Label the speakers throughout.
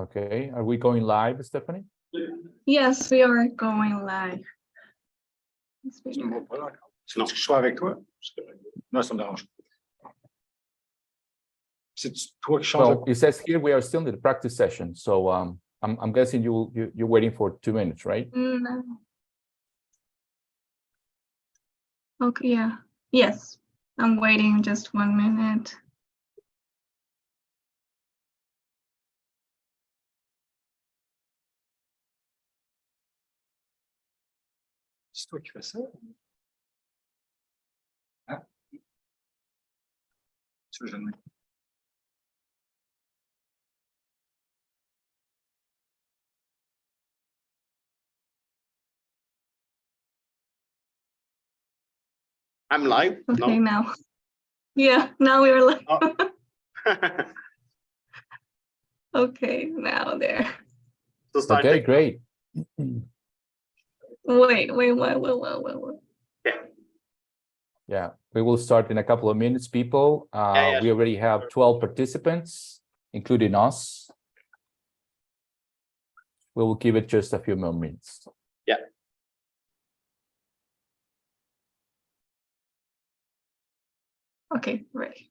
Speaker 1: Okay, are we going live, Stephanie?
Speaker 2: Yes, we are going live.
Speaker 3: Sinon, je sois avec toi. Non, ça me dérange. C'est toi qui change.
Speaker 1: Well, it says here we are still in the practice session, so I'm guessing you're waiting for 2 minutes, right?
Speaker 2: No. Okay, yeah. Yes, I'm waiting just 1 minute.
Speaker 3: C'est toi qui fais ça? Hein? Tu veux jamais? I'm live.
Speaker 2: Okay,
Speaker 3: No?
Speaker 2: now. Yeah, now we're live.
Speaker 3: Oh.
Speaker 2: Okay, now there.
Speaker 3: So start
Speaker 1: Okay,
Speaker 3: the-
Speaker 1: great.
Speaker 2: Wait.
Speaker 1: Yeah, we will start in a couple of minutes, people.
Speaker 3: Yeah.
Speaker 1: We already have 12 participants, including us. We will give it just a few more minutes.
Speaker 3: Yeah.
Speaker 2: Okay, ready.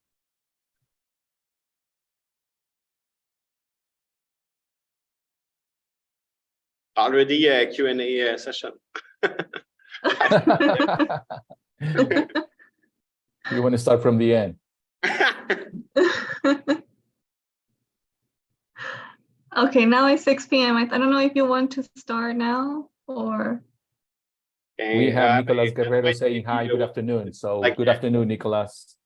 Speaker 3: Already a Q&A session.
Speaker 1: You want to start from the end?
Speaker 2: Okay, now it's 6 p.m. I don't know if you want to start now or.
Speaker 1: We have Nicolas
Speaker 3: it
Speaker 1: Guerrero
Speaker 3: might
Speaker 1: saying
Speaker 3: be
Speaker 1: hi, good afternoon. So
Speaker 3: like-
Speaker 1: good afternoon, Nicolas.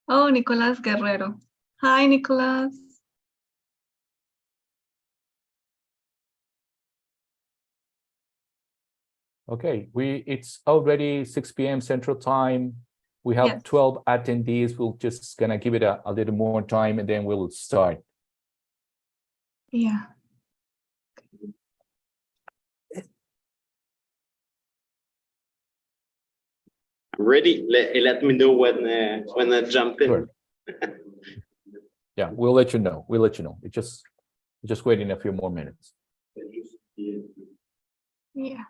Speaker 2: Oh, Nicolas Guerrero. Hi, Nicolas.
Speaker 1: Okay, it's already 6 p.m. Central Time. We have
Speaker 2: Yes.
Speaker 1: 12 attendees. We're just gonna give it a little more time and then we'll start.
Speaker 2: Yeah.
Speaker 3: I'm ready. Let me know when I jump in.
Speaker 1: Sure. Yeah, we'll let you know. We'll let you know. It's just waiting a few more minutes.
Speaker 2: Yeah.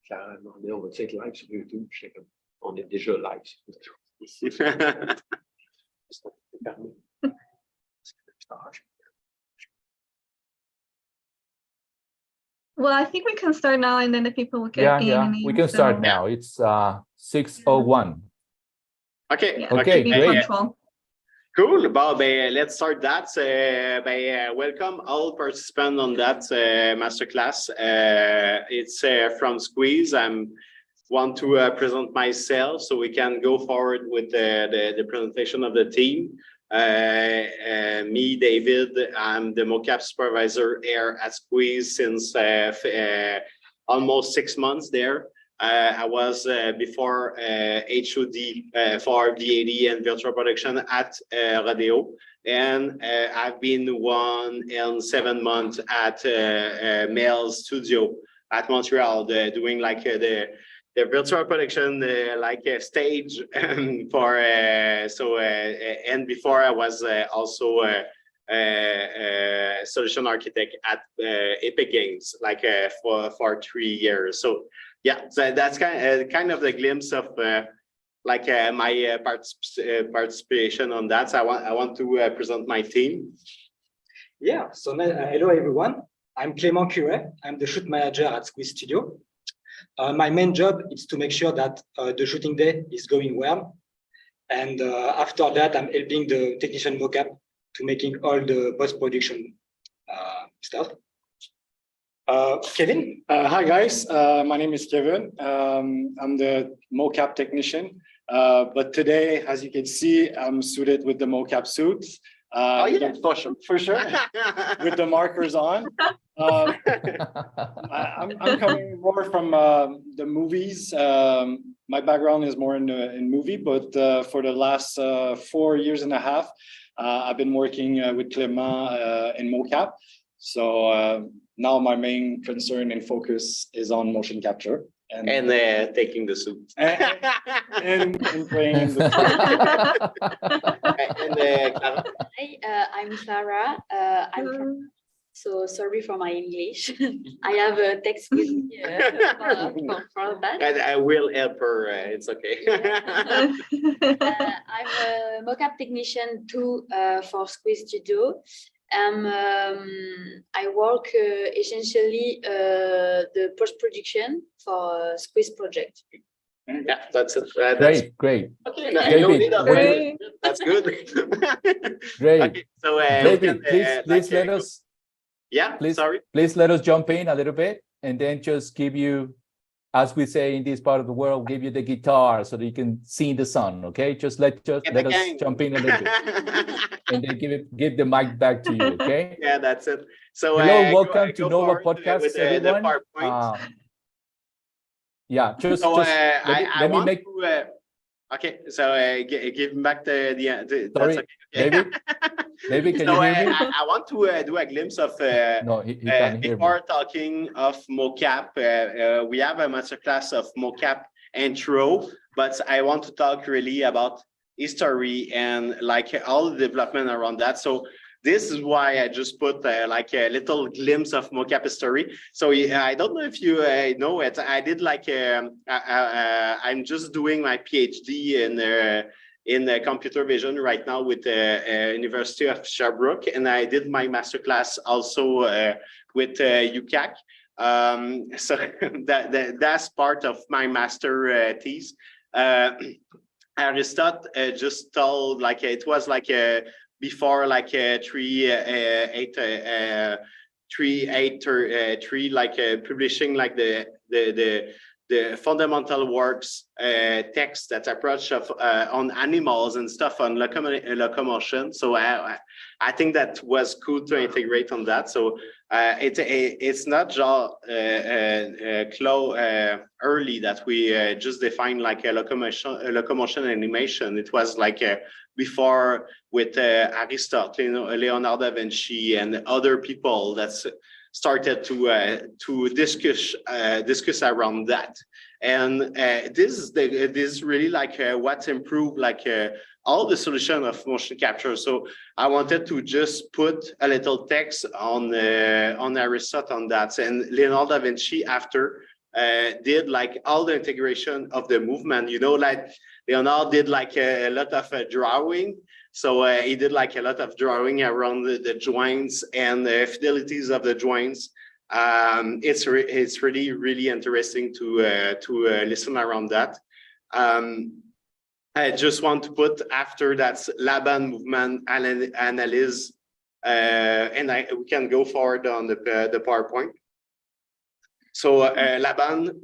Speaker 4: Clara a demandé, on va-tu être live sur YouTube? J'étais comme, on est déjà live sur YouTube. C'est permis.
Speaker 2: Well, I think we can start now and then the people will get
Speaker 1: Yeah,
Speaker 2: in.
Speaker 1: yeah,
Speaker 2: and
Speaker 1: we
Speaker 2: in,
Speaker 1: can start
Speaker 2: so-
Speaker 1: now. It's 6:01.
Speaker 3: Okay.
Speaker 2: Yeah,
Speaker 1: Okay,
Speaker 2: be
Speaker 1: great.
Speaker 2: punctual.
Speaker 3: Cool. Well, let's start that. Welcome all participants on that masterclass. It's from Squeeze. I want to present myself so we can go forward with the presentation of the team. Me, David, I'm the MOCAP supervisor here at Squeeze since almost 6 months there. I was before HOD for VAD and virtual production at Rodeo, and I've been 1 and 7 months at Mail Studio at Montreal, doing like the virtual production, like a stage for and before I was also solution architect at Epic Games, like for 3 years. So yeah, so that's kind of the glimpse of my participation on that. So I want to present my team.
Speaker 5: Yeah, so hello everyone. I'm Clément Curray. I'm the shoot manager at Squeeze Studio. My main job is to make sure that the shooting day is going well. And after that, I'm helping the technician MOCAP to making all the post-production stuff. Kevin?
Speaker 6: Hi guys, my name is Kevin. I'm the MOCAP technician, but today, as you can see, I'm suited with the MOCAP suit.
Speaker 3: Oh yeah,
Speaker 6: for sure, with the markers on. I'm coming more from the movies. my background is more in movie, but for the last 4 years and a half, I've been working with Clément in MOCAP. So now my main concern and focus is on motion capture
Speaker 3: And taking the suit.
Speaker 6: and playing in the
Speaker 3: Clara?
Speaker 7: Hi, I'm Clara. I'm from, so sorry for my English. I have a text with me for that.
Speaker 3: And I will help her. It's okay.
Speaker 7: I'm a mocap technician too for Squeeze Studio. I work essentially the post-production for Squeeze project.
Speaker 3: Yeah, that's it.
Speaker 1: Great.
Speaker 3: Okay, no,
Speaker 1: David,
Speaker 3: you don't need a
Speaker 2: Great.
Speaker 3: That's good.
Speaker 1: Great.
Speaker 3: Okay, so
Speaker 1: David, please let us
Speaker 3: Yeah,
Speaker 1: please-
Speaker 3: sorry.
Speaker 1: please let us jump in a little bit and then just give you, as we say in this part of the world, give you the guitar so that you can see the sun. Okay, just let
Speaker 3: Get the
Speaker 1: us
Speaker 3: gang.
Speaker 1: jump in a little bit and then give the mic back to you. Okay.
Speaker 3: Yeah, that's it. So
Speaker 1: Hello, welcome to
Speaker 3: go
Speaker 1: Nova
Speaker 3: forward
Speaker 1: Podcast,
Speaker 3: with the
Speaker 1: everyone.
Speaker 3: PowerPoint.
Speaker 1: Yeah, just
Speaker 3: So
Speaker 1: let
Speaker 3: I
Speaker 1: me
Speaker 3: want
Speaker 1: make.
Speaker 3: to. Okay, so give back the
Speaker 1: Sorry,
Speaker 3: that's okay.
Speaker 1: David. David, can
Speaker 3: So
Speaker 1: you hear me?
Speaker 3: I want to do a glimpse of
Speaker 1: No, he can't hear me.
Speaker 3: before talking of MOCAP. We have a masterclass of MOCAP intro, but I want to talk really about history and like all the development around that. So this is why I just put like a little glimpse of MOCAP history. So I don't know if you know it. I did like I'm just doing my PhD in computer vision right now with the University of Sherbrooke, and I did my masterclass also with UCAC. So that's part of my master thesis. Aristotle just told like it was like before like 383 like publishing like the fundamental works text that approach of on animals and stuff on locomotion. So I think that was cool to integrate on that. So it's not just early that we just defined like a locomotion animation. It was like before with Aristotle, Leonardo da Vinci, and other people that's started to discuss around that. And this is really like what's improved like all the solution of motion capture. So I wanted to just put a little text on Aristotle on that. And Leonardo da Vinci after did like all the integration of the movement, you know, like Leonardo did like a lot of drawing. So he did like a lot of drawing around the joints and the fidelities of the joints. It's really, really interesting to listen around that. I just want to put after that Laban movement analysis, and we can go forward on the PowerPoint. So Laban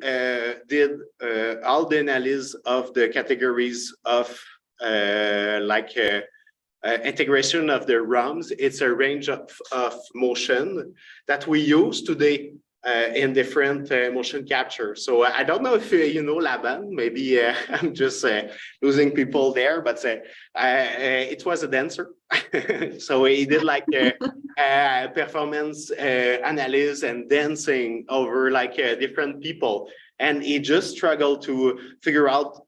Speaker 3: did all the analysis of the categories of integration of the ROMs. It's a range of motion that we use today in different motion capture. So I don't know if you know Laban, maybe I'm just losing people there, but it was a dancer. So he did like performance analysis and dancing over like different people. And he just struggled to figure out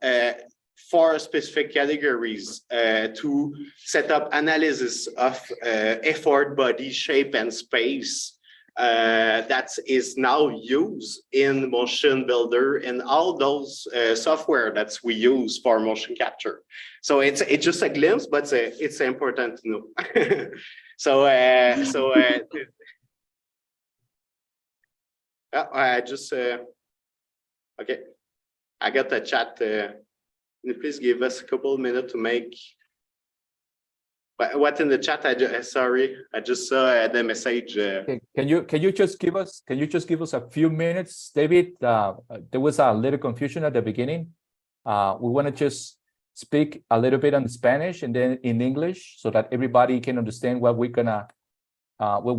Speaker 3: 4 specific categories to set up analysis of effort, body, shape, and space that is now used in Motion Builder and all those software that we use for motion capture. So it's just a glimpse, but it's important to know. I just okay. I got the chat. Can you please give us a couple of minutes to make what in the chat? Sorry, I just saw the message.
Speaker 1: Can you just give us a few minutes, David? There was a little confusion at the beginning. We want to just speak a little bit in Spanish and then in English so that everybody can understand what we're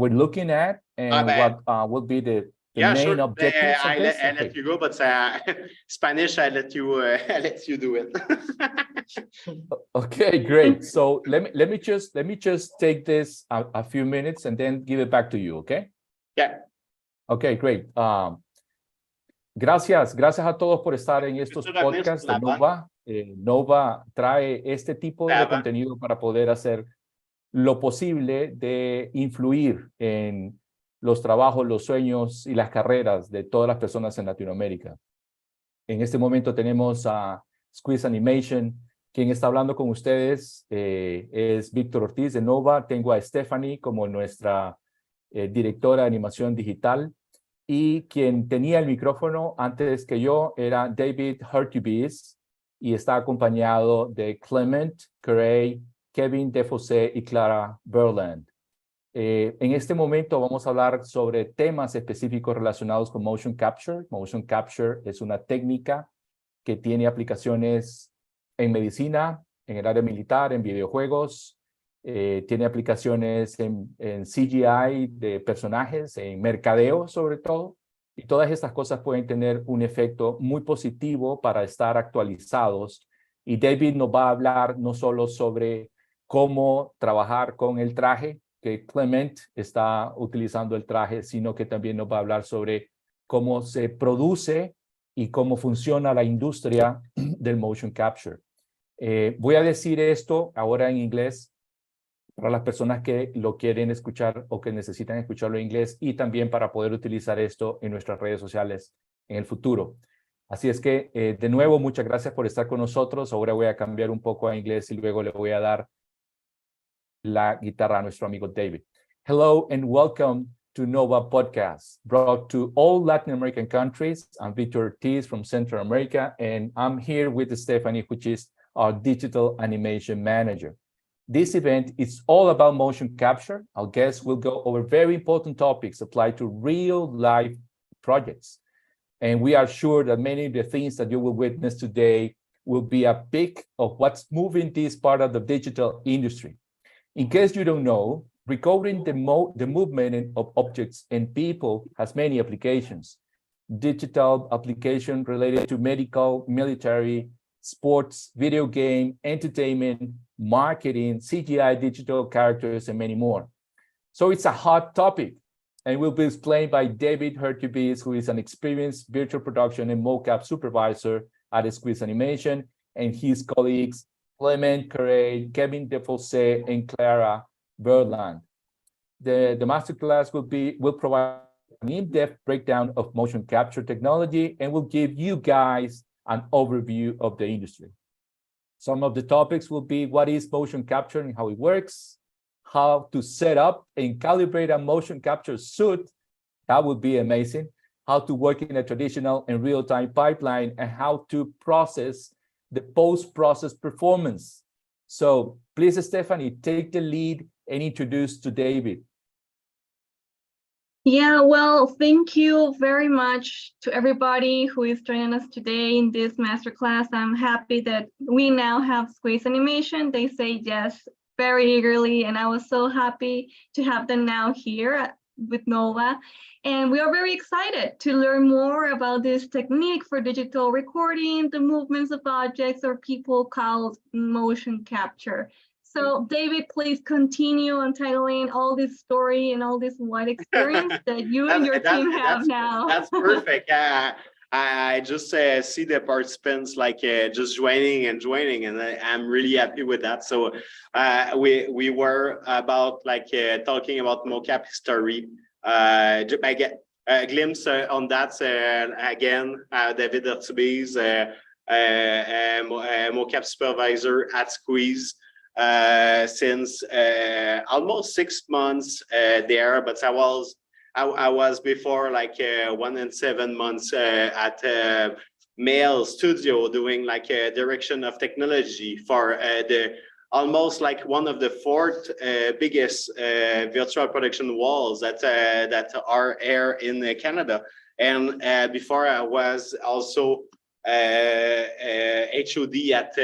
Speaker 1: looking at and what will be the
Speaker 3: Yeah,
Speaker 1: main
Speaker 3: sure.
Speaker 1: objectives of
Speaker 3: I
Speaker 1: this?
Speaker 3: let you go, but Spanish, I let you do it.
Speaker 1: Okay, great. So let me just take this a few minutes and then give it back to you, okay?
Speaker 3: Yeah.
Speaker 1: Okay, great. Gracias a todos por estar en estos podcasts de Nova. Nova trae este tipo de contenido para poder hacer lo posible de influir en los trabajos, los sueños y las carreras de todas las personas en Latinoamérica. En este momento tenemos a Squeeze Animation. Quien está hablando con ustedes es Víctor Ortiz de Nova. Tengo a Stephanie como nuestra directora de animación digital. Y quien tenía el micrófono antes que yo era David Hurtubise y está acompañado de Clément Curray, Kevin Desfossés y Clara Berland. En este momento vamos a hablar sobre temas específicos relacionados con motion capture. Motion capture es una técnica que tiene aplicaciones en medicina, en el área militar, en videojuegos. Tiene aplicaciones en CGI de personajes, en mercadeo sobre todo. Y todas estas cosas pueden tener un efecto muy positivo para estar actualizados. Y David nos va a hablar no solo sobre cómo trabajar con el traje, que Clement está utilizando el traje, sino que también nos va a hablar sobre cómo se produce y cómo funciona la industria del motion capture. Voy a decir esto ahora en inglés para las personas que lo quieren escuchar o que necesitan escucharlo en inglés y también para poder utilizar esto en nuestras redes sociales en el futuro. Así es que, de nuevo, muchas gracias por estar con nosotros. Ahora voy a cambiar un poco a inglés y luego le voy a dar la guitarra a nuestro amigo David. Hello and welcome to Nova Podcast, brought to all Latin American countries. I'm Victor Ortiz from Central America, and I'm here with Stephanie, which is our digital animation manager. This event is all about motion capture. Our guests will go over very important topics applied to real life projects. And we are sure that many of the things that you will witness today will be a pick of what's moving this part of the digital industry. In case you don't know, recording the movement of objects and people has many applications. Digital application related to medical, military, sports, video game, entertainment, marketing, CGI, digital characters, and many more. So it's a hot topic and will be explained by David Hurtubise, who is an experienced virtual production and MOCAP supervisor at Squeeze Animation, and his colleagues, Clément Curray, Kevin Desfossés, and Clara Berland. The masterclass will provide an in-depth breakdown of motion capture technology and will give you guys an overview of the industry. Some of the topics will be what is motion capture and how it works, how to set up and calibrate a motion capture suit. That would be amazing. How to work in a traditional and real-time pipeline, and how to process the post-process performance. So please, Stephanie, take the lead and introduce to David.
Speaker 2: Yeah, well, thank you very much to everybody who is joining us today in this masterclass. I'm happy that we now have Squeeze Animation. They say yes very eagerly, and I was so happy to have them now here with Nova. And we are very excited to learn more about this technique for digital recording, the movements of objects or people called motion capture. So David, please continue untitling all this story and all this wide experience that you and your team have now.
Speaker 3: That's perfect. I just see the participants like just joining, and I'm really happy with that. So we were about like talking about MOCAP history. I get a glimpse on that again. David Hurtubise, MOCAP supervisor at Squeeze. Since almost 6 months there, but I was before like 1 and 7 months at Mail Studio doing like a direction of technology for the almost like one of the fourth biggest virtual production walls that are here in Canada. And before I was also HOD at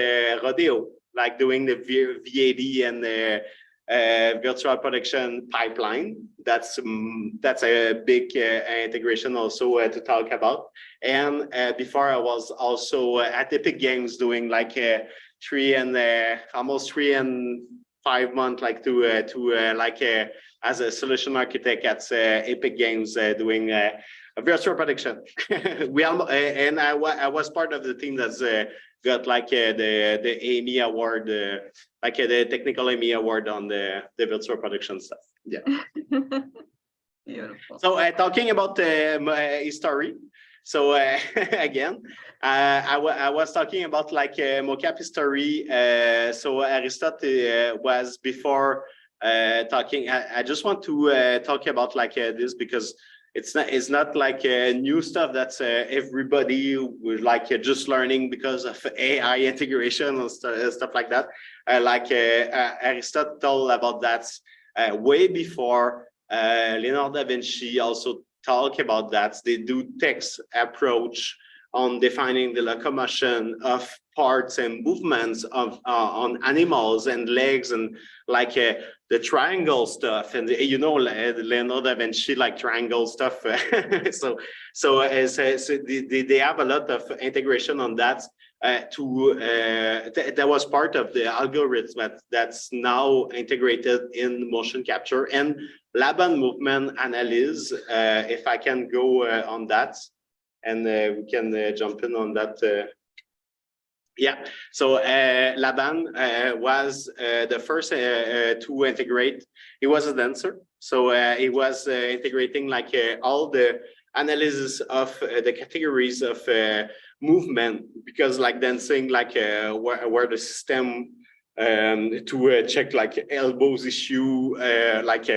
Speaker 3: Rodeo, like doing the VAD and virtual production pipeline. That's a big integration also to talk about. And before I was also at Epic Games doing like almost 3 and 5 months, like as a solution architect at Epic Games doing a virtual production. I was part of the team that's got like the Emmy award, like the technical Emmy award on the virtual production stuff. Yeah.
Speaker 2: Beautiful.
Speaker 3: So talking about history. So again, I was talking about like MOCAP history. So Aristotle was before talking. I just want to talk about like this because it's not like new stuff that's everybody was like just learning because of AI integration and stuff like that. Aristotle about that way before Leonardo da Vinci also talk about that. They do text approach on defining the locomotion of parts and movements of on animals and legs and like the triangle stuff, and you know Leonardo da Vinci like triangle stuff. so they have a lot of integration on that. That was part of the algorithm that's now integrated in motion capture and Laban movement analysis. If I can go on that, and we can jump in on that. Yeah, so Laban was the first to integrate. He was a dancer, so he was integrating like all the analysis of the categories of movement, because like dancing, like where the system to check like elbows issue, like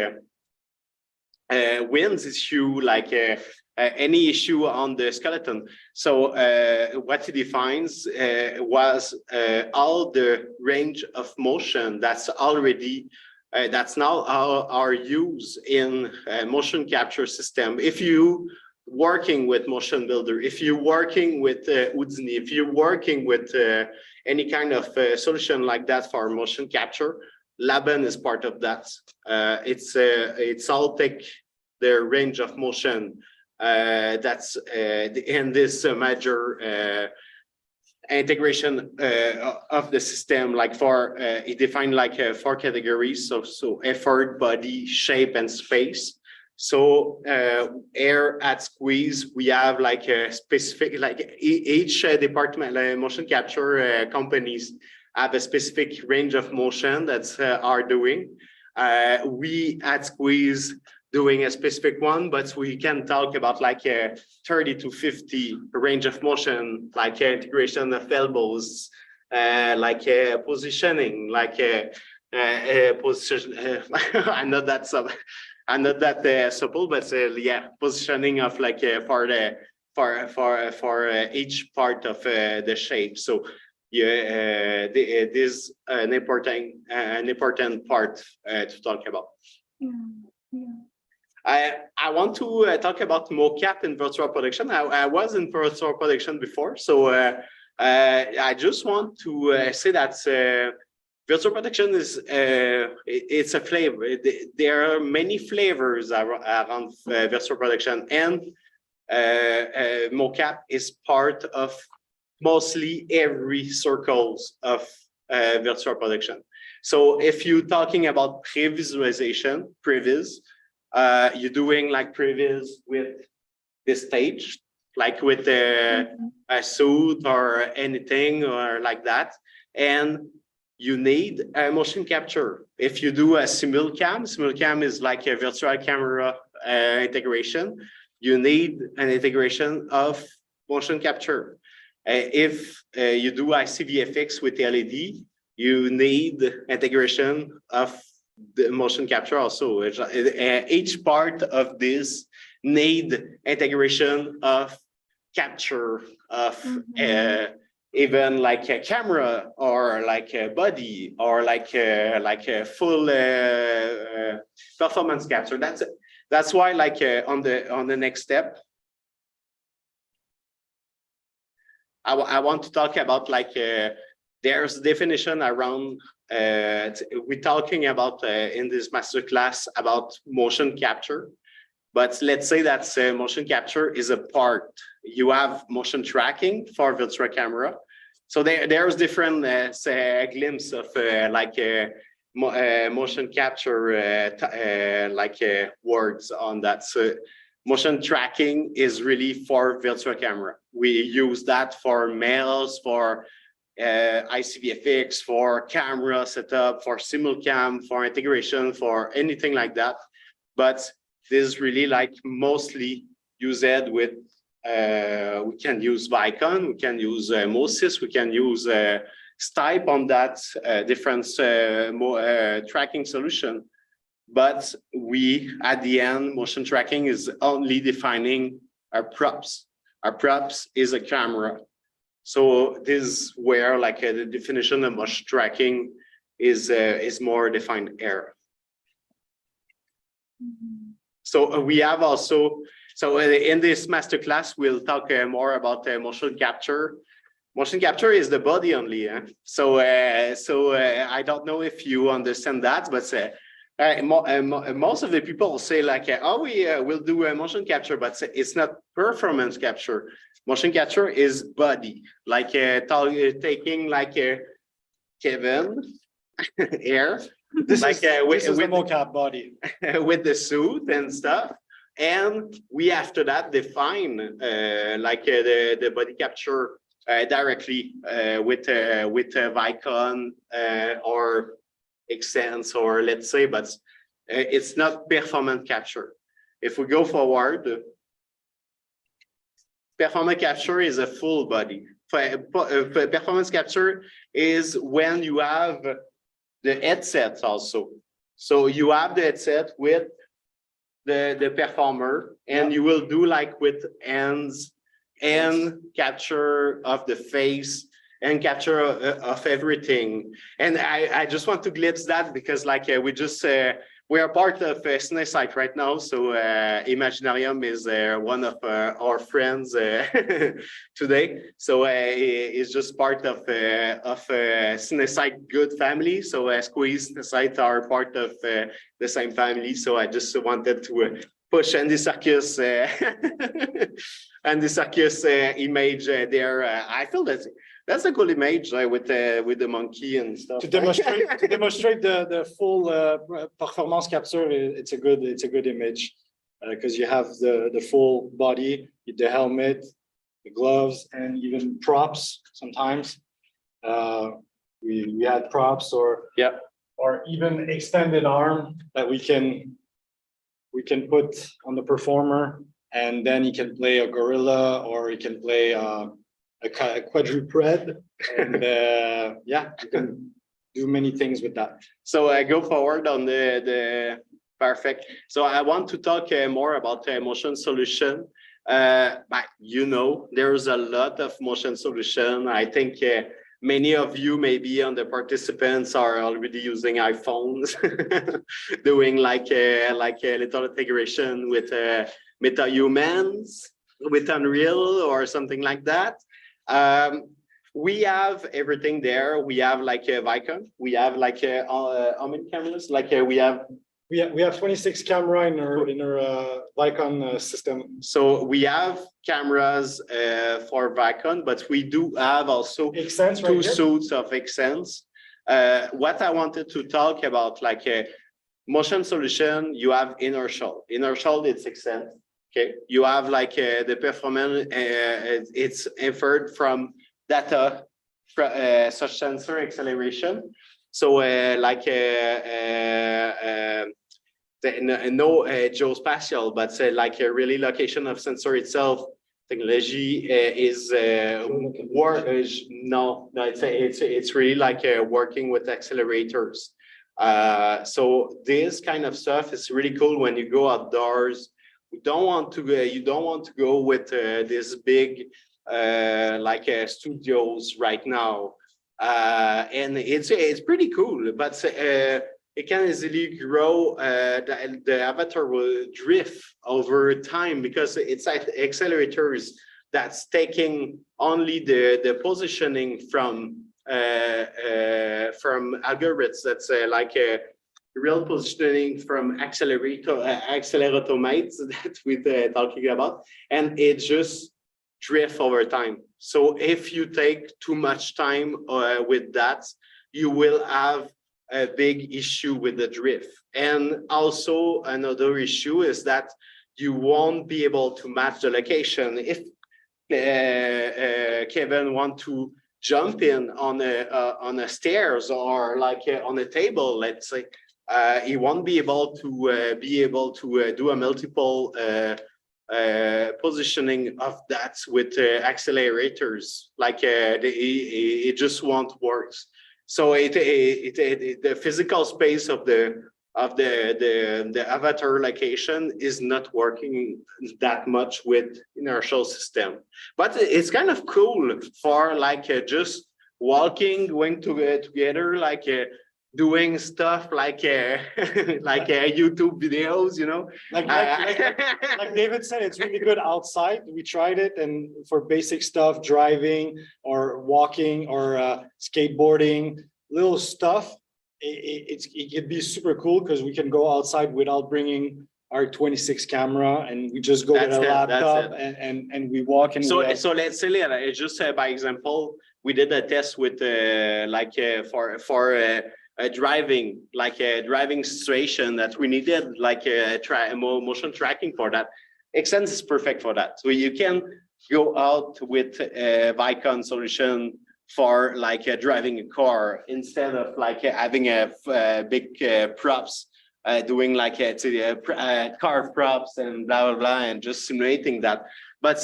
Speaker 3: winds issue, like any issue on the skeleton. So what he defines was all the range of motion that's already that's now our use in motion capture system. If you working with Motion Builder, if you're working with Houdini, if you're working with any kind of solution like that for motion capture, Laban is part of that. It's all take the range of motion that's in this major integration of the system. Like for it defined like 4 categories, so effort, body, shape, and space. So here at Squeeze, we have like a specific, like each department, like motion capture companies have a specific range of motion that's are doing. We at Squeeze doing a specific one, but we can talk about like a 30 to 50 range of motion, like integration of elbows, like positioning, like position. I'm not that supple, but yeah, positioning of like for each part of the shape. So yeah, it is an important part to talk about.
Speaker 2: Yeah, yeah.
Speaker 3: I want to talk about MOCAP in virtual production. I was in virtual production before, so I just want to say that virtual production is it's a flavor. There are many flavors around virtual production, and MOCAP is part of mostly every circles of virtual production. So if you're talking about pre-visualization, previs, you're doing like previs with this stage, like with a suit or anything or like that, and you need a motion capture. If you do a simulcam is like a virtual camera integration. You need an integration of motion capture. If you do ICVFX with LED, you need integration of the motion capture also. Each part of this need integration of capture of even like a camera or like a body or like a full performance capture. That's why like on the next step, I want to talk about like there's definition around, we're talking about in this masterclass about motion capture, but let's say that motion capture is a part. You have motion tracking for virtual camera. So there's different glimpse of motion capture words on that. So motion tracking is really for virtual camera. We use that for mails, for ICVFX, for camera setup, for simulcam, for integration, for anything like that. But this is really like mostly used with, we can use Vicon, we can use Moses, we can use Stipe on that different tracking solution. But we, at the end, motion tracking is only defining our props. Our props is a camera. So this is where like the definition of motion tracking is more defined here. So we have also, so in this masterclass, we'll talk more about motion capture. Motion capture is the body only. So I don't know if you understand that, but most of the people will say like, oh, we will do a motion capture, but it's not performance capture. Motion capture is body, like taking like Kevin here.
Speaker 6: This
Speaker 3: like
Speaker 6: is the
Speaker 3: with
Speaker 6: MOCAP body.
Speaker 3: with the suit and stuff, and we after that define the body capture directly with Vicon or Xsense, or let's say, but it's not performance capture. If we go forward, performance capture is a full body. Performance capture is when you have the headset also. So you have the headset with the performer, and you will do like with hands and capture of the face and capture of everything. And I just want to glimpse that because like we just we are part of Cinesite right now. So Imaginarium is one of our friends today. So it's just part of Cinesite good family. So Squeeze Cinesite are part of the same family. So I just wanted to push Andy Serkis Andy Serkis image there. I feel that's a cool image with the monkey and stuff.
Speaker 6: To demonstrate the full performance capture, it's a good image because you have the full body, the helmet, the gloves, and even props. Sometimes we had props or even extended arm that we can put on the performer, and then he can play a gorilla or he can play a quadruped, and you can do many things with that.
Speaker 3: So I go forward on the perfect. So I want to talk more about motion solution. But you know, there's a lot of motion solution. I think many of you, maybe on the participants, are already using iPhones, doing like a little integration with MetaHumans, with Unreal or something like that. We have everything there. We have like a Vicon. We have like how many cameras? Like we have
Speaker 6: 26 camera in our Vicon system.
Speaker 3: So we have cameras for Vicon, but we do have also
Speaker 6: Xsense
Speaker 3: two suits of Xsense. What I wanted to talk about, like a motion solution, you have inertial. Inertial, it's Xsense. Okay, you have like the performance. It's inferred from data, such sensor acceleration. So like no geospatial, but like a really location of sensor itself. Technology is it's really like working with accelerators. So this kind of stuff is really cool when you go outdoors. You don't want to go with this big studios right now, and it's pretty cool, but it can easily grow. The avatar will drift over time because it's like accelerators that's taking only the positioning from algorithms. That's like a real positioning from accelerotomates that we're talking about, and it just drift over time. So if you take too much time with that, you will have a big issue with the drift. And also another issue is that you won't be able to match the location. If Kevin want to jump in on a stairs or like on a table, let's say, he won't be able to do a multiple positioning of that with accelerators. Like it just won't work. So the physical space of the avatar location is not working that much with inertial system, but it's kind of cool for like just walking, going together, like doing stuff like YouTube videos, you know.
Speaker 6: Like David said, it's really good outside. We tried it, and for basic stuff, driving or walking or skateboarding, little stuff, it could be super cool because we can go outside without bringing our 26 camera, and we just go with a laptop and we walk. And
Speaker 3: so let's say just by example, we did a test with for driving, like a driving situation that we needed like a motion tracking for that. Xsense is perfect for that. So you can go out with a Vicon solution for like driving a car instead of like having a big props, doing like car props and blah blah blah, and just simulating that. But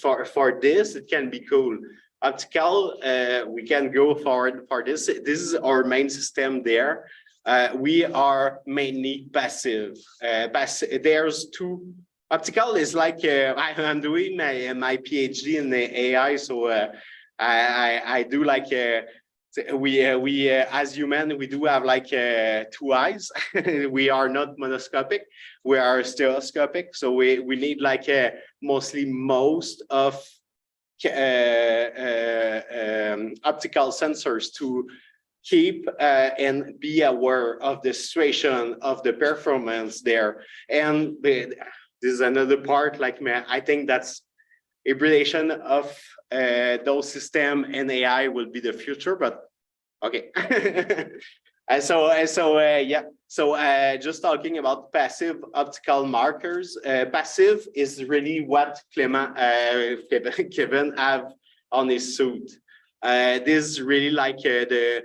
Speaker 3: for this, it can be cool. Optical, we can go forward for this. This is our main system there. We are mainly passive. There's two. Optical is like I'm doing my PhD in the AI, so I do like we as human, we do have like two eyes. We are not monoscopic, we are stereoscopic, so we need like most of optical sensors to keep and be aware of the situation of the performance there. And this is another part, like I think that's hybridization of those system and AI will be the future, but okay. Just talking about passive optical markers. Passive is really what Kevin have on his suit. This is really like the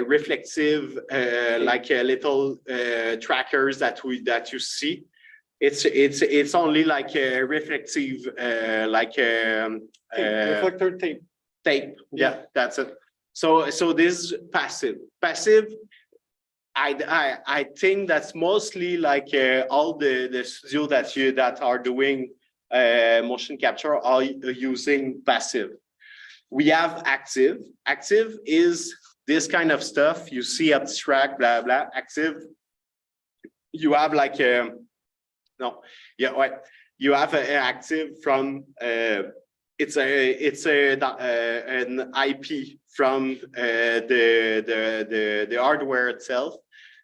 Speaker 3: reflective, like little trackers that you see. It's only like a reflective, like
Speaker 6: reflector tape.
Speaker 3: Yeah, that's it. So this is passive. Passive, I think that's mostly like all the studio that are doing motion capture are using passive. We have active. Active is this kind of stuff. You see abstract, blah blah. Active, you have like you have an active from it's an IP from the hardware itself.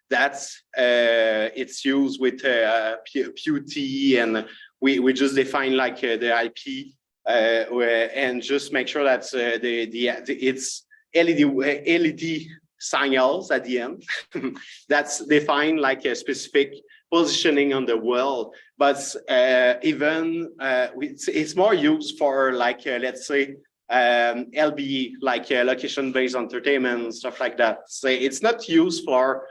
Speaker 3: That's it's used with PUT, and we just define like the IP and just make sure that it's LED signals at the end. That's defined like a specific positioning on the world, but even it's more used for like let's say LBE, like location-based entertainment, stuff like that. So it's not used for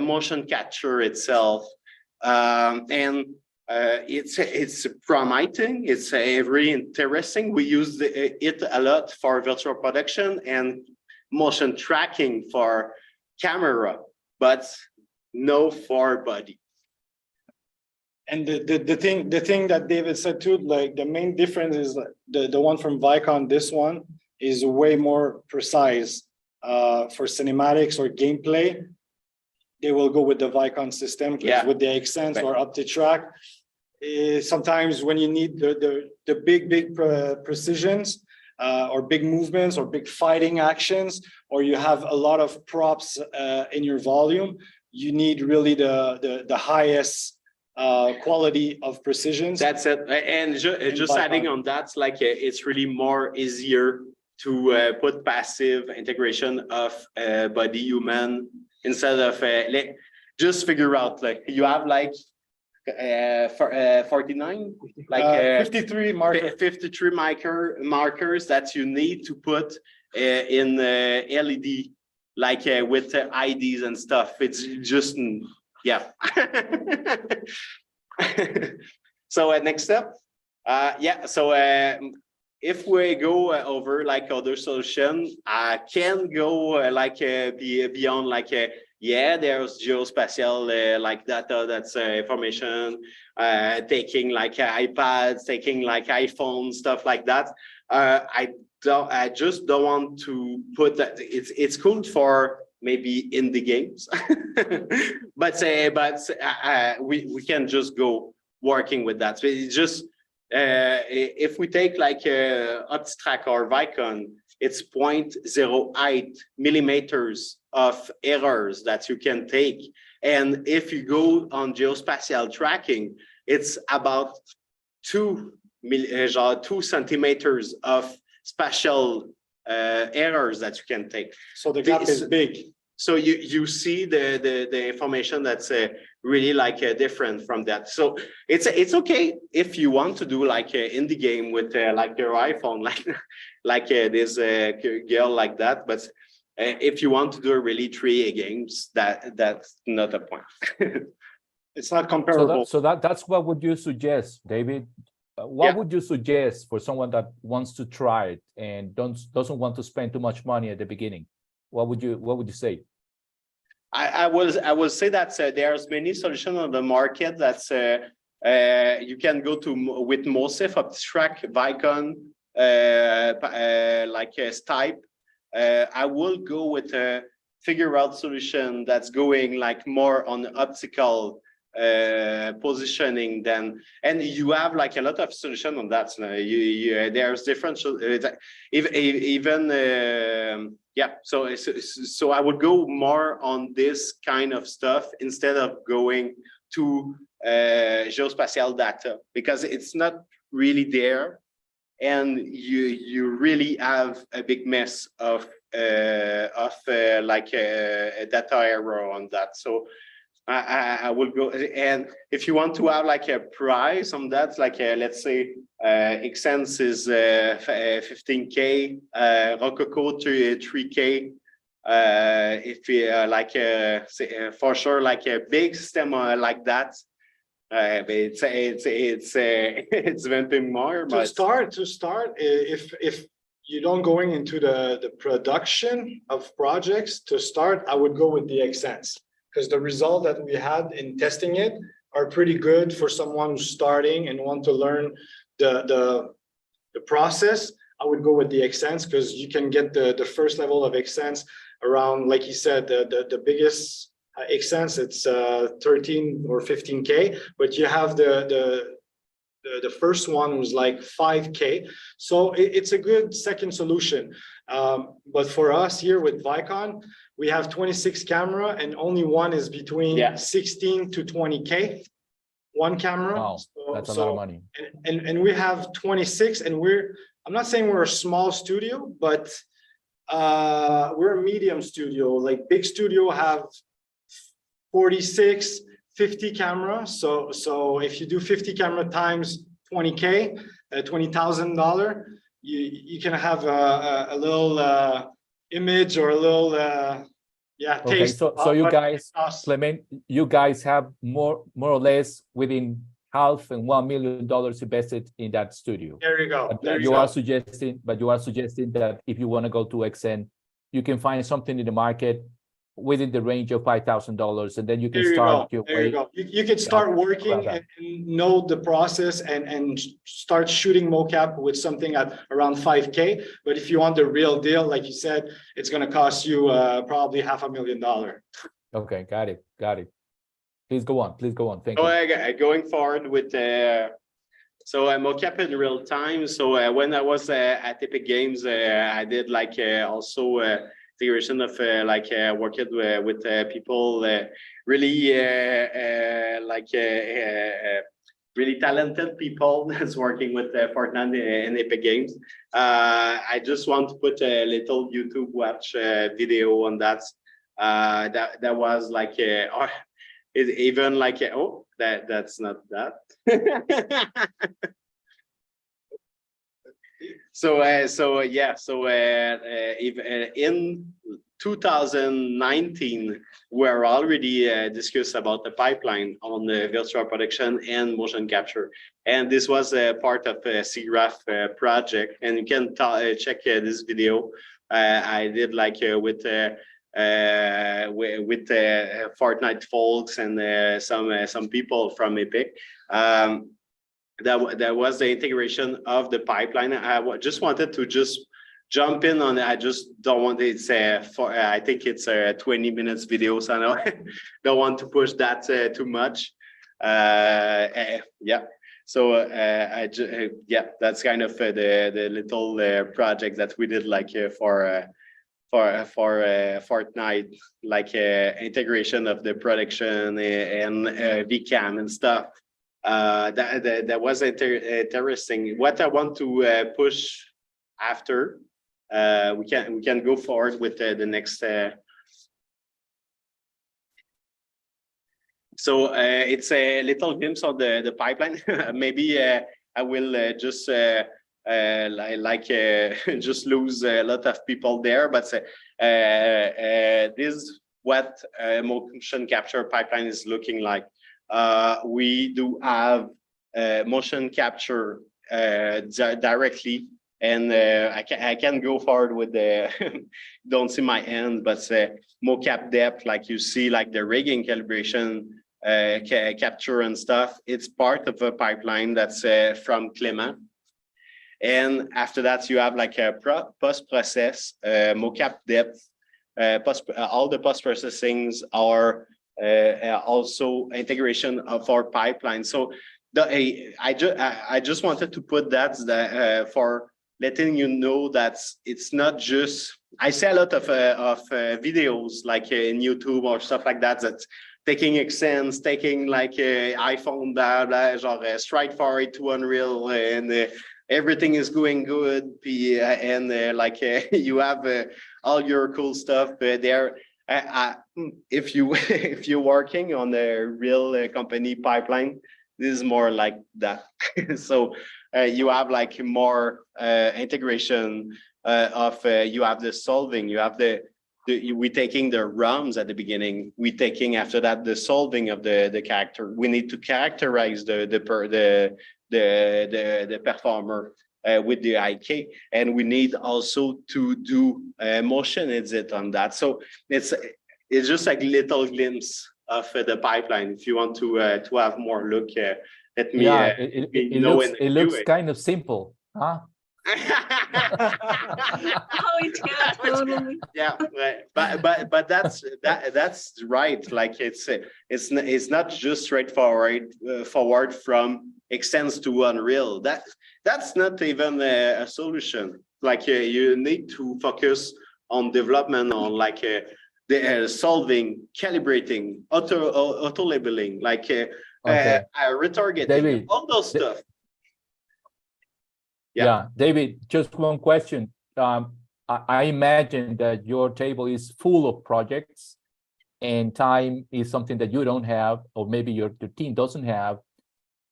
Speaker 3: motion capture itself, and it's promising. It's very interesting. We use it a lot for virtual production and motion tracking for camera, but no for body.
Speaker 6: And the thing that David said too, like the main difference is the one from Vicon, this one is way more precise. For cinematics or gameplay, they will go with the Vicon system, because with the Xsense or OptiTrack, sometimes when you need the big precisions, or big movements or big fighting actions, or you have a lot of props in your volume, you need really the highest quality of precision.
Speaker 3: That's it. And just adding on that, like it's really more easier to put passive integration of body human instead of just figure out like you have like 49 like
Speaker 6: 53 markers.
Speaker 3: 53 markers that you need to put in LED like with IDs and stuff. It's just yeah. So next step, yeah. So if we go over like other solution, I can go like beyond like yeah, there's geospatial like data, that's information, taking like iPads, taking like iPhones, stuff like that. I just don't want to put that. It's cool for maybe in the games, but we can just go working with that. So it's just if we take like Optitrack or Vicon, it's 0.08 millimeters of errors that you can take. And if you go on geospatial tracking, it's about 2 centimeters of spatial errors that you can take.
Speaker 6: So the gap is big.
Speaker 3: So you see the information that's really like different from that. So it's okay if you want to do like in the game with like your iPhone, like this girl like that. But if you want to do a really 3A games, that's not a point.
Speaker 6: It's not comparable.
Speaker 1: So that's what would you suggest, David? What would you suggest for someone that wants to try it and doesn't want to spend too much money at the beginning? What would you say?
Speaker 3: I will say that there's many solutions on the market that's you can go to with MOCAP, Optitrack, Vicon, like Stipe. I will go with a figure out solution that's going like more on optical positioning than, and you have like a lot of solution on that. There's different even yeah. So I would go more on this kind of stuff instead of going to geospatial data, because it's not really there, and you really have a big mess of like a data error on that. So I will go, and if you want to have like a price on that, like let's say Xsense is 15K, Rococo to 3K. If you like for sure like a big system like that, but it's venting more.
Speaker 6: To start, if you don't going into the production of projects, to start, I would go with the Xsense, because the result that we had in testing it are pretty good for someone who's starting and want to learn the process. I would go with the Xsense, because you can get the first level of Xsense around, like you said, the biggest Xsense, it's 13 or 15K, but you have the first one was like 5K. So it's a good second solution. But for us here with Vicon, we have 26 camera and only one is between 16 to 20K, one camera.
Speaker 1: Wow, that's a lot of money.
Speaker 6: And we have 26, and I'm not saying we're a small studio, but we're a medium studio. Like big studio have 46, 50 cameras. So if you do 50 camera times 20K, $20,000, you can have a little image or a little
Speaker 1: Okay,
Speaker 6: taste.
Speaker 1: so you guys, Clement, you guys have more or less within $500,000 and $1 million invested in that studio.
Speaker 6: There you go.
Speaker 1: But you are suggesting that if you want to go to Xsense, you can find something in the market within the range of $5,000, and then you can start your way.
Speaker 6: You can start working and know the process and start shooting mocap with something at around 5K. But if you want the real deal, like you said, it's going to cost you probably $500,000.
Speaker 1: Okay, got it. Please go on. Thank you.
Speaker 3: Going forward with So MOCAP in real time. So when I was at Epic Games, I did like also integration of working with people really really talented people that's working with Fortnite and Epic Games. I just want to put a little YouTube watch video on that. That was like even like oh that's not that. In 2019 we're already discussed about the pipeline on the virtual production and motion capture, and this was a part of a CRAF project, and you can check this video I did like with Fortnite folks and some people from Epic. That was the integration of the pipeline. I just wanted to just jump in on it. I just don't want it. I think it's a 20 minutes video, so I don't want to push that too much. Yeah. So that's kind of the little project that we did like for Fortnite, like integration of the production and VCAM and stuff. That was interesting. What I want to push after, we can go forward with the next. So it's a little glimpse of the pipeline. Maybe I will just just lose a lot of people there, but this is what motion capture pipeline is looking like. We do have motion capture directly, and I can go forward with the don't see my hand, but MOCAP depth, like you see, like the rigging calibration, capture and stuff. It's part of a pipeline that's from Clément. And after that, you have like a post-process, MOCAP depth, all the post-processings are also integration of our pipeline. So I just wanted to put that for letting you know that it's not just, I see a lot of videos like in YouTube or stuff like that, that's taking Xsense, taking like iPhone, blah, blah, genre straight forward to Unreal, and everything is going good, and you have all your cool stuff there. If you're working on a real company pipeline, this is more like that. So you have like more integration of you have the solving, you have we taking the ROMs at the beginning, we taking after that the solving of the character. We need to characterize the performer with the IK, and we need also to do motion edit on that. So it's just like little glimpse of the pipeline. If you want to have more look, let me.
Speaker 1: Yeah, it looks kind of simple, huh?
Speaker 2: Oh, it's good, totally.
Speaker 3: Yeah, but that's right. Like it's not just straightforward forward from Xsense to Unreal. That's not even a solution. Like you need to focus on development, on like the solving, calibrating, auto labeling, like retargeting,
Speaker 1: David,
Speaker 3: all those stuff.
Speaker 1: Yeah, David, just one question. I imagine that your table is full of projects, and time is something that you don't have, or maybe your team doesn't have.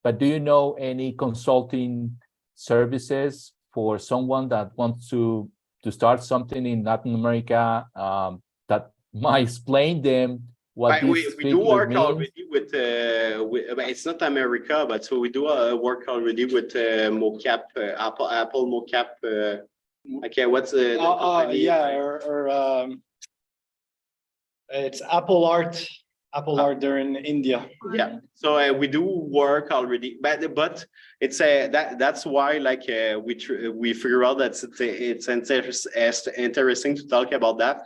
Speaker 1: But do you know any consulting services for someone that wants to start something in Latin America that might explain them what
Speaker 3: we do work
Speaker 1: means?
Speaker 3: already with it's not America, but so we do work already with MOCAP, Apple MOCAP. Okay, what's the company?
Speaker 6: Yeah, it's Apple Art. They're in India.
Speaker 3: Yeah, so we do work already, but it's that's why like we figure out that it's interesting to talk about that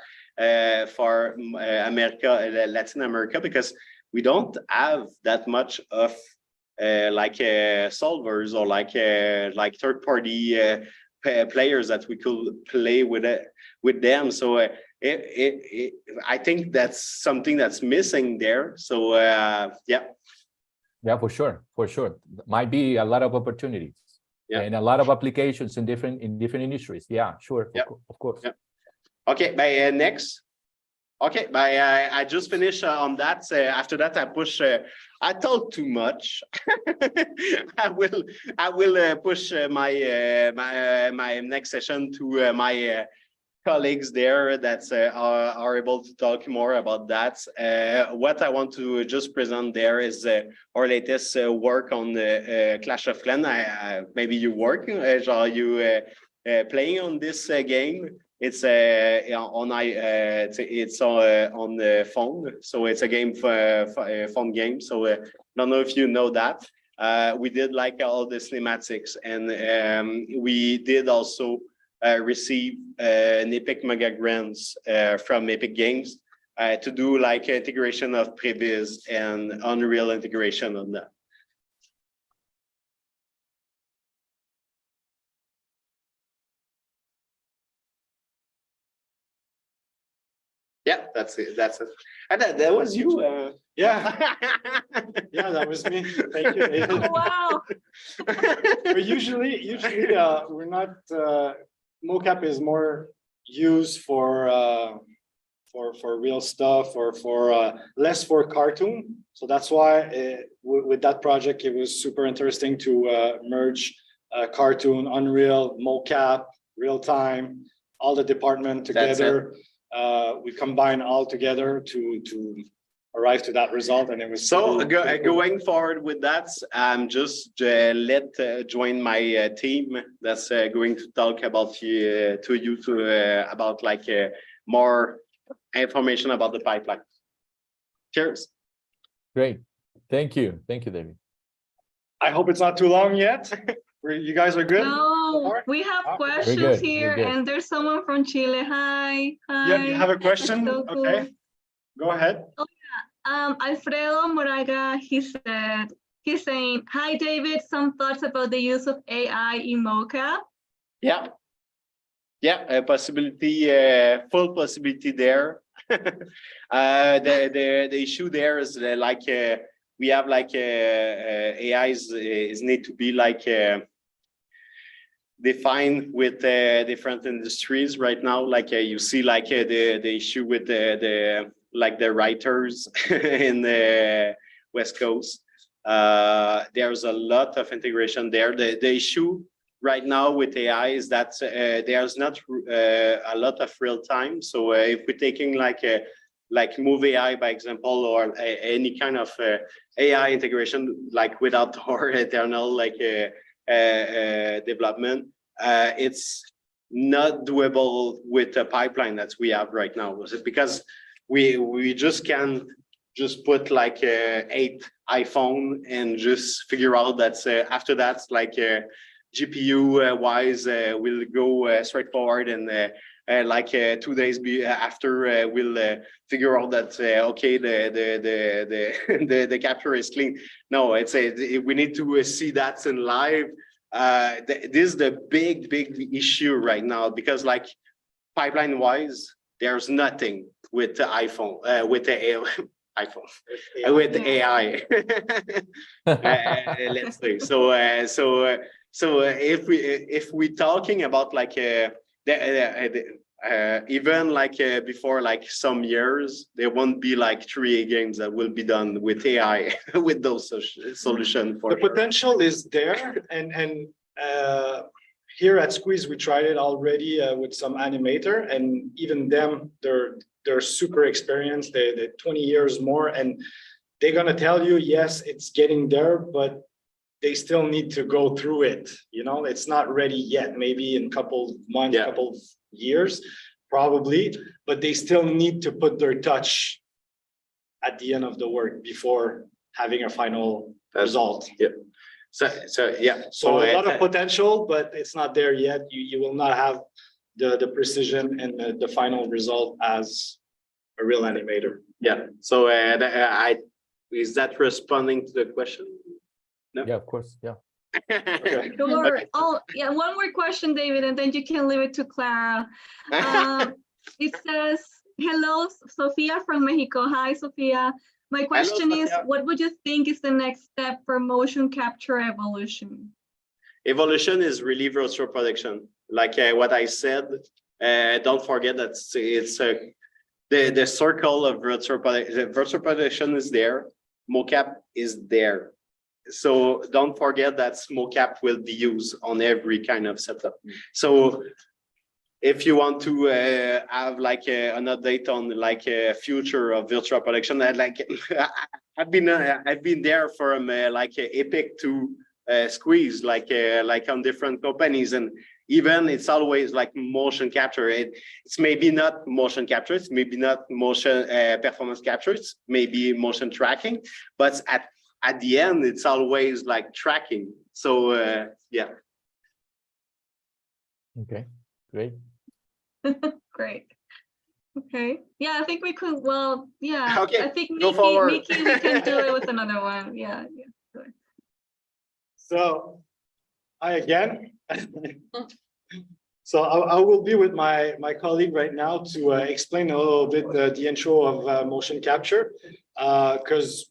Speaker 3: for Latin America, because we don't have that much of solvers or like third-party players that we could play with them. So I think that's something that's missing there. So yeah.
Speaker 1: Yeah, for sure. Might be a lot of opportunities.
Speaker 3: Yeah.
Speaker 1: And a lot of applications in different industries. Yeah, sure.
Speaker 3: Yeah.
Speaker 1: Of course.
Speaker 3: Yeah. Okay, next. Okay, I just finished on that. After that, I talk too much. I will push my next session to my colleagues there that are able to talk more about that. What I want to just present there is our latest work on the Clash of Clans. Maybe you work, are you playing on this game? It's on the phone, so it's a game phone game. So I don't know if you know that. We did like all the cinematics, and we did also receive an Epic Mega Grants from Epic Games to do like integration of Previs and Unreal integration on that. Yeah, that's it. And that was you.
Speaker 6: Yeah, yeah, that was me. Thank you, David.
Speaker 2: Oh, wow.
Speaker 6: But usually we're not. MOCAP is more used for real stuff or for less for cartoon. So that's why with that project it was super interesting to merge cartoon, Unreal, MOCAP, real time, all the department together. We combine all together to arrive to that result, and it was
Speaker 3: so going forward with that. I'm just join my team that's going to talk about about like more information about the pipeline. Cheers.
Speaker 1: Great. Thank you, David.
Speaker 6: I hope it's not too long yet. You guys are good?
Speaker 2: No, we have questions
Speaker 1: good,
Speaker 2: here,
Speaker 1: we're good.
Speaker 2: and there's someone from Chile. Hi.
Speaker 6: Yeah, you have a question?
Speaker 2: So cool.
Speaker 6: Okay, go ahead.
Speaker 2: Alfredo Moraga, he's saying, hi, David, some thoughts about the use of AI in MOCAP?
Speaker 3: Yeah, a possibility, full possibility there. The issue there is like we have like AIs is need to be like defined with different industries right now. Like you see, like the issue with the writers in the West Coast. There's a lot of integration there. The issue right now with AI is that there's not a lot of real time. So if we're taking like Move AI, by example, or any kind of AI integration, like without our internal like development, it's not doable with the pipeline that we have right now. Because we just can't just put like 8 iPhone and just figure out that after that, like GPU wise, we'll go straightforward, and like 2 days after we'll figure out that okay, the capture is clean. No, it's we need to see that in live. This is the big issue right now, because like pipeline wise, there's nothing with the iPhone, with the iPhone, with the AI. Let's say so. If we're talking about like even like before like some years, there won't be like 3A games that will be done with AI with those solutions.
Speaker 6: The potential is there, and here at Squeeze we tried it already with some animator, and even them, they're super experienced. They're 20 years more, and they're gonna tell you, yes, it's getting there, but they still need to go through it. You know, it's not ready yet. Maybe in a couple months, couple years, probably, but they still need to put their touch at the end of the work before having a final result.
Speaker 3: Yeah. So
Speaker 6: a lot of potential, but it's not there yet. You will not have the precision and the final result as a real animator.
Speaker 3: Yeah. So is that responding to the question?
Speaker 1: Yeah, of course. Yeah.
Speaker 3: Okay.
Speaker 2: Sure. Oh, yeah, one more question, David, and then you can leave it to Clara. It says, hello, Sofia from Mexico. Hi, Sofia. My question is,
Speaker 3: Sofia.
Speaker 2: what would you think is the next step for motion capture evolution?
Speaker 3: Evolution is really virtual production. Like what I said, don't forget that it's the circle of virtual production. The virtual production is there. MOCAP is there. So don't forget that MOCAP will be used on every kind of setup. So if you want to have like an update on like a future of virtual production, I've been there from like Epic to Squeeze, like on different companies, and even it's always like motion capture. It's maybe not motion capture, it's maybe not motion performance capture, it's maybe motion tracking, but at the end, it's always like tracking. So yeah.
Speaker 1: Okay, great.
Speaker 2: Great. Okay. Yeah, I think we could, well, yeah.
Speaker 3: Okay,
Speaker 2: I think
Speaker 3: go forward.
Speaker 2: Mickey, we can do it with another one. Yeah. Good.
Speaker 6: So, hi again. So I will be with my colleague right now to explain a little bit the intro of motion capture, because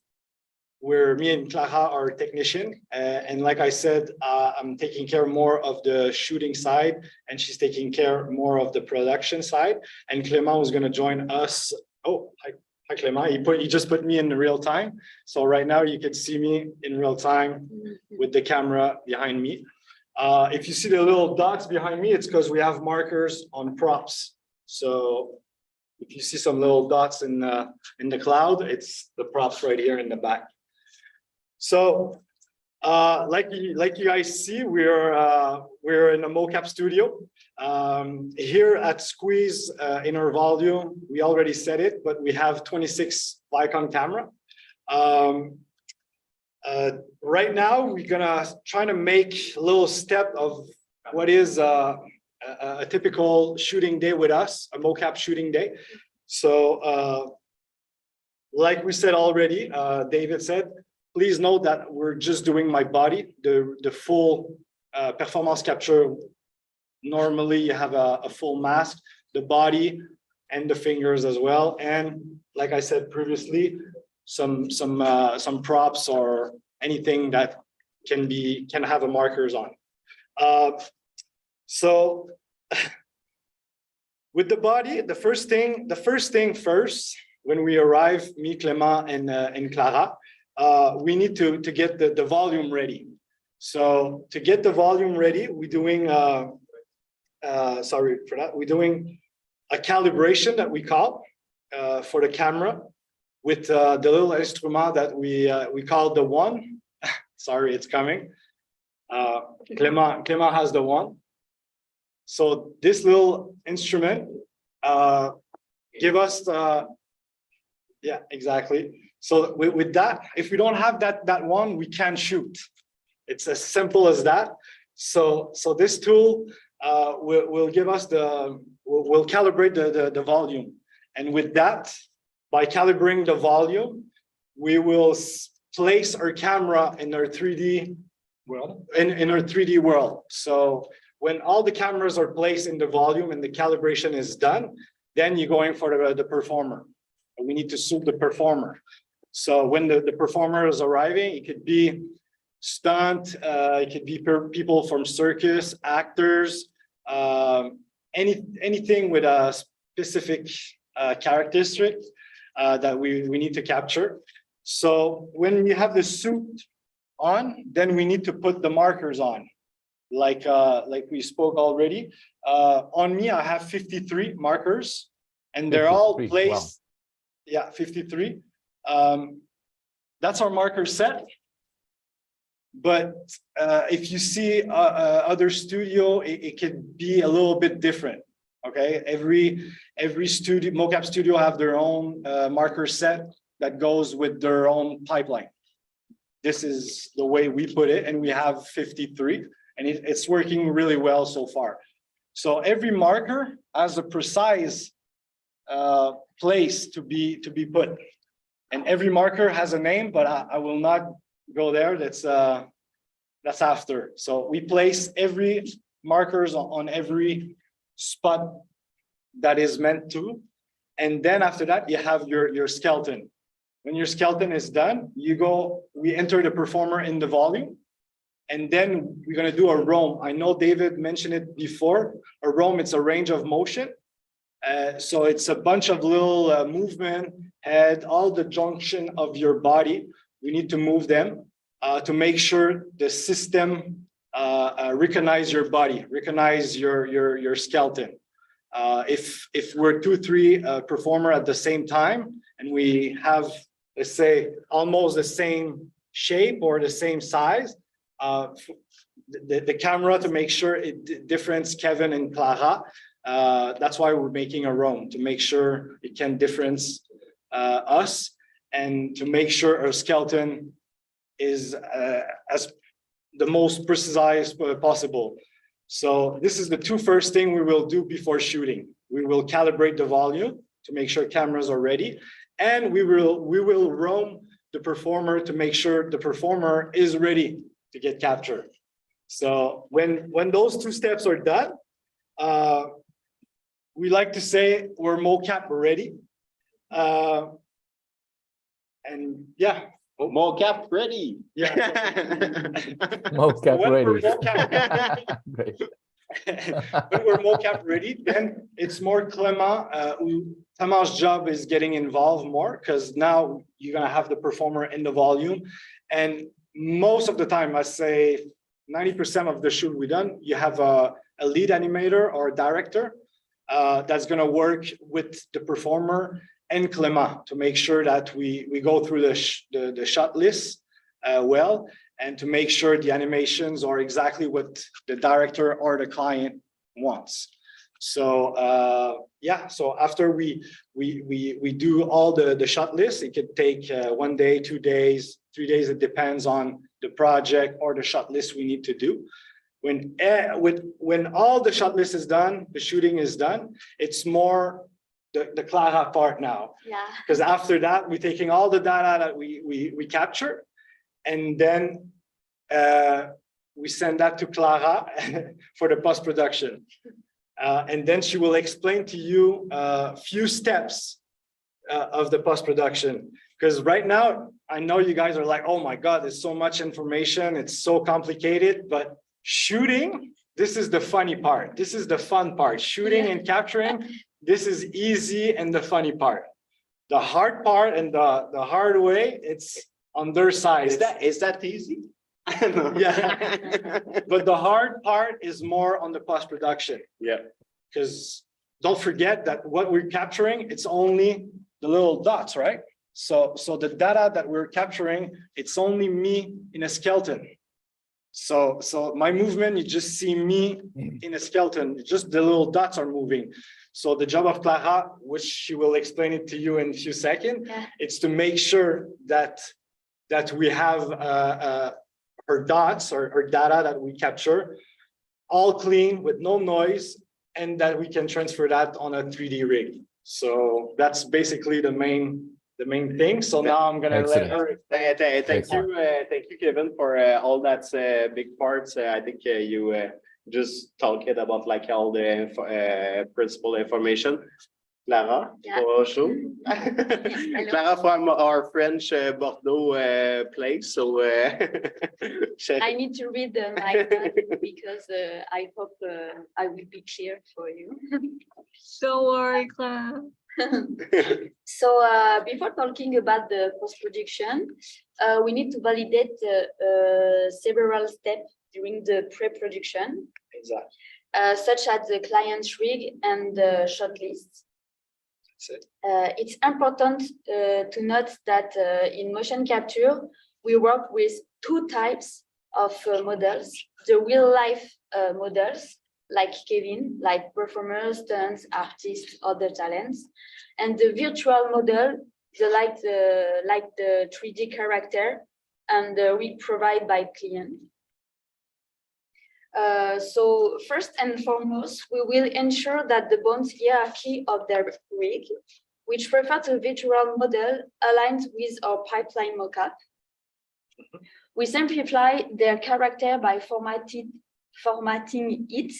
Speaker 6: me and Clara are technician, and like I said, I'm taking care more of the shooting side, and she's taking care more of the production side. And Clément was going to join us. Oh, hi Clément. He just put me in real time, so right now you can see me in real time with the camera behind me. If you see the little dots behind me, it's because we have markers on props. So if you see some little dots in the cloud, it's the props right here in the back. So, like you guys see, we're in a MOCAP studio. Here at Squeeze, in our volume, we already said it, but we have 26 Vicon camera. Right now, we're gonna try to make a little step of what is a typical shooting day with us, a MOCAP shooting day. So, like we said already, David said, please note that we're just doing my body, the full performance capture. Normally you have a full mask, the body and the fingers as well. And like I said previously, some props or anything that can have a markers on. So with the body, the first thing first, when we arrive, me, Clément, and Clara, we need to get the volume ready. So to get the volume ready, we're doing sorry for that. We're doing a calibration that we call for the camera with the little instrument that we call the one. Sorry, it's coming. Clément has the one. So this little instrument give us yeah, exactly. So with that, if we don't have that one, we can't shoot. It's as simple as that. So this tool will give us will calibrate the volume. And with that, by calibrating the volume, we will place our camera in our 3D world, in our 3D world. So when all the cameras are placed in the volume and the calibration is done, then you're going for the performer. We need to suit the performer. So when the performer is arriving, it could be stunt, it could be people from circus, actors, anything with a specific characteristic that we need to capture. So when you have the suit on, then we need to put the markers on. Like we spoke already. On me, I have 53 markers, and they're all placed. Wow. Yeah, 53. That's our marker set. But if you see other studio, it could be a little bit different. Okay, every studio, MOCAP studio have their own marker set that goes with their own pipeline. This is the way we put it, and we have 53, and it's working really well so far. So every marker has a precise place to be put, and every marker has a name, but I will not go there. That's that's after. So we place every markers on every spot that is meant to. And then after that, you have your skeleton. When your skeleton is done, we enter the performer in the volume. And then we're going to do a roam. I know David mentioned it before. A roam, it's a range of motion. So it's a bunch of little movement, head, all the junction of your body. We need to move them to make sure the system recognize your body, recognize your skeleton. If we're 2-3 performer at the same time, and we have, let's say, almost the same shape or the same size, the camera to make sure it difference Kevin and Clara. That's why we're making a roam, to make sure it can difference us, and to make sure our skeleton is as the most precise possible. So this is the first thing we will do before shooting. We will calibrate the volume to make sure cameras are ready, and we will roam the performer to make sure the performer is ready to get captured. So when those 2 steps are done, we like to say we're MOCAP ready. And yeah.
Speaker 3: MOCAP ready.
Speaker 6: Yeah.
Speaker 1: MOCAP
Speaker 6: When
Speaker 1: ready.
Speaker 6: we're MOCAP,
Speaker 1: Great.
Speaker 6: when we're MOCAP ready, then it's more Clément. Clément's job is getting involved more, because now you're gonna have the performer in the volume. And most of the time, I say 90% of the shoot we done, you have a lead animator or a director that's gonna work with the performer and Clément to make sure that we go through the shot list well, and to make sure the animations are exactly what the director or the client wants. So yeah, so after we do all the shot list, it could take 1 day, 2 days, 3 days. It depends on the project or the shot list we need to do. When all the shot list is done, the shooting is done, it's more the Clara part now.
Speaker 7: Yeah.
Speaker 6: Because after that, we're taking all the data that we capture, and then we send that to Clara for the post-production. And then she will explain to you a few steps of the post-production. Because right now, I know you guys are like, oh my God, there's so much information, it's so complicated, but shooting, this is the funny part. This is the fun part. Shooting and capturing, this is easy and the funny part. The hard part and the hard way, it's on their side.
Speaker 3: Is that easy?
Speaker 6: Yeah. But the hard part is more on the post-production.
Speaker 3: Yeah.
Speaker 6: Because don't forget that what we're capturing, it's only the little dots, right? So the data that we're capturing, it's only me in a skeleton. So my movement, you just see me in a skeleton, just the little dots are moving. So the job of Clara, which she will explain it to you in a few seconds, it's to make sure that we have her dots or data that we capture all clean with no noise, and that we can transfer that on a 3D rig. So that's basically the main thing. So now I'm gonna let her.
Speaker 3: Thank you, Kevin, for all that big parts. I think you just talked about like all the principal information. Clara, bonjour. Clara from our French Bordeaux place. So
Speaker 7: I need to read my notes because I hope I will be clear for you.
Speaker 2: Don't worry, Clara.
Speaker 7: So before talking about the post-production, we need to validate several steps during the pre-production, such as the client's rig and the shot list. It's important to note that in motion capture, we work with 2 types of models: the real-life models, like Kevin, like performers, stunts, artists, other talents, and the virtual model, like the 3D character, and we provide by client. So first and foremost, we will ensure that the bones hierarchy of their rig, which refer to virtual model, aligns with our pipeline mocap. We simplify their character by formatting it,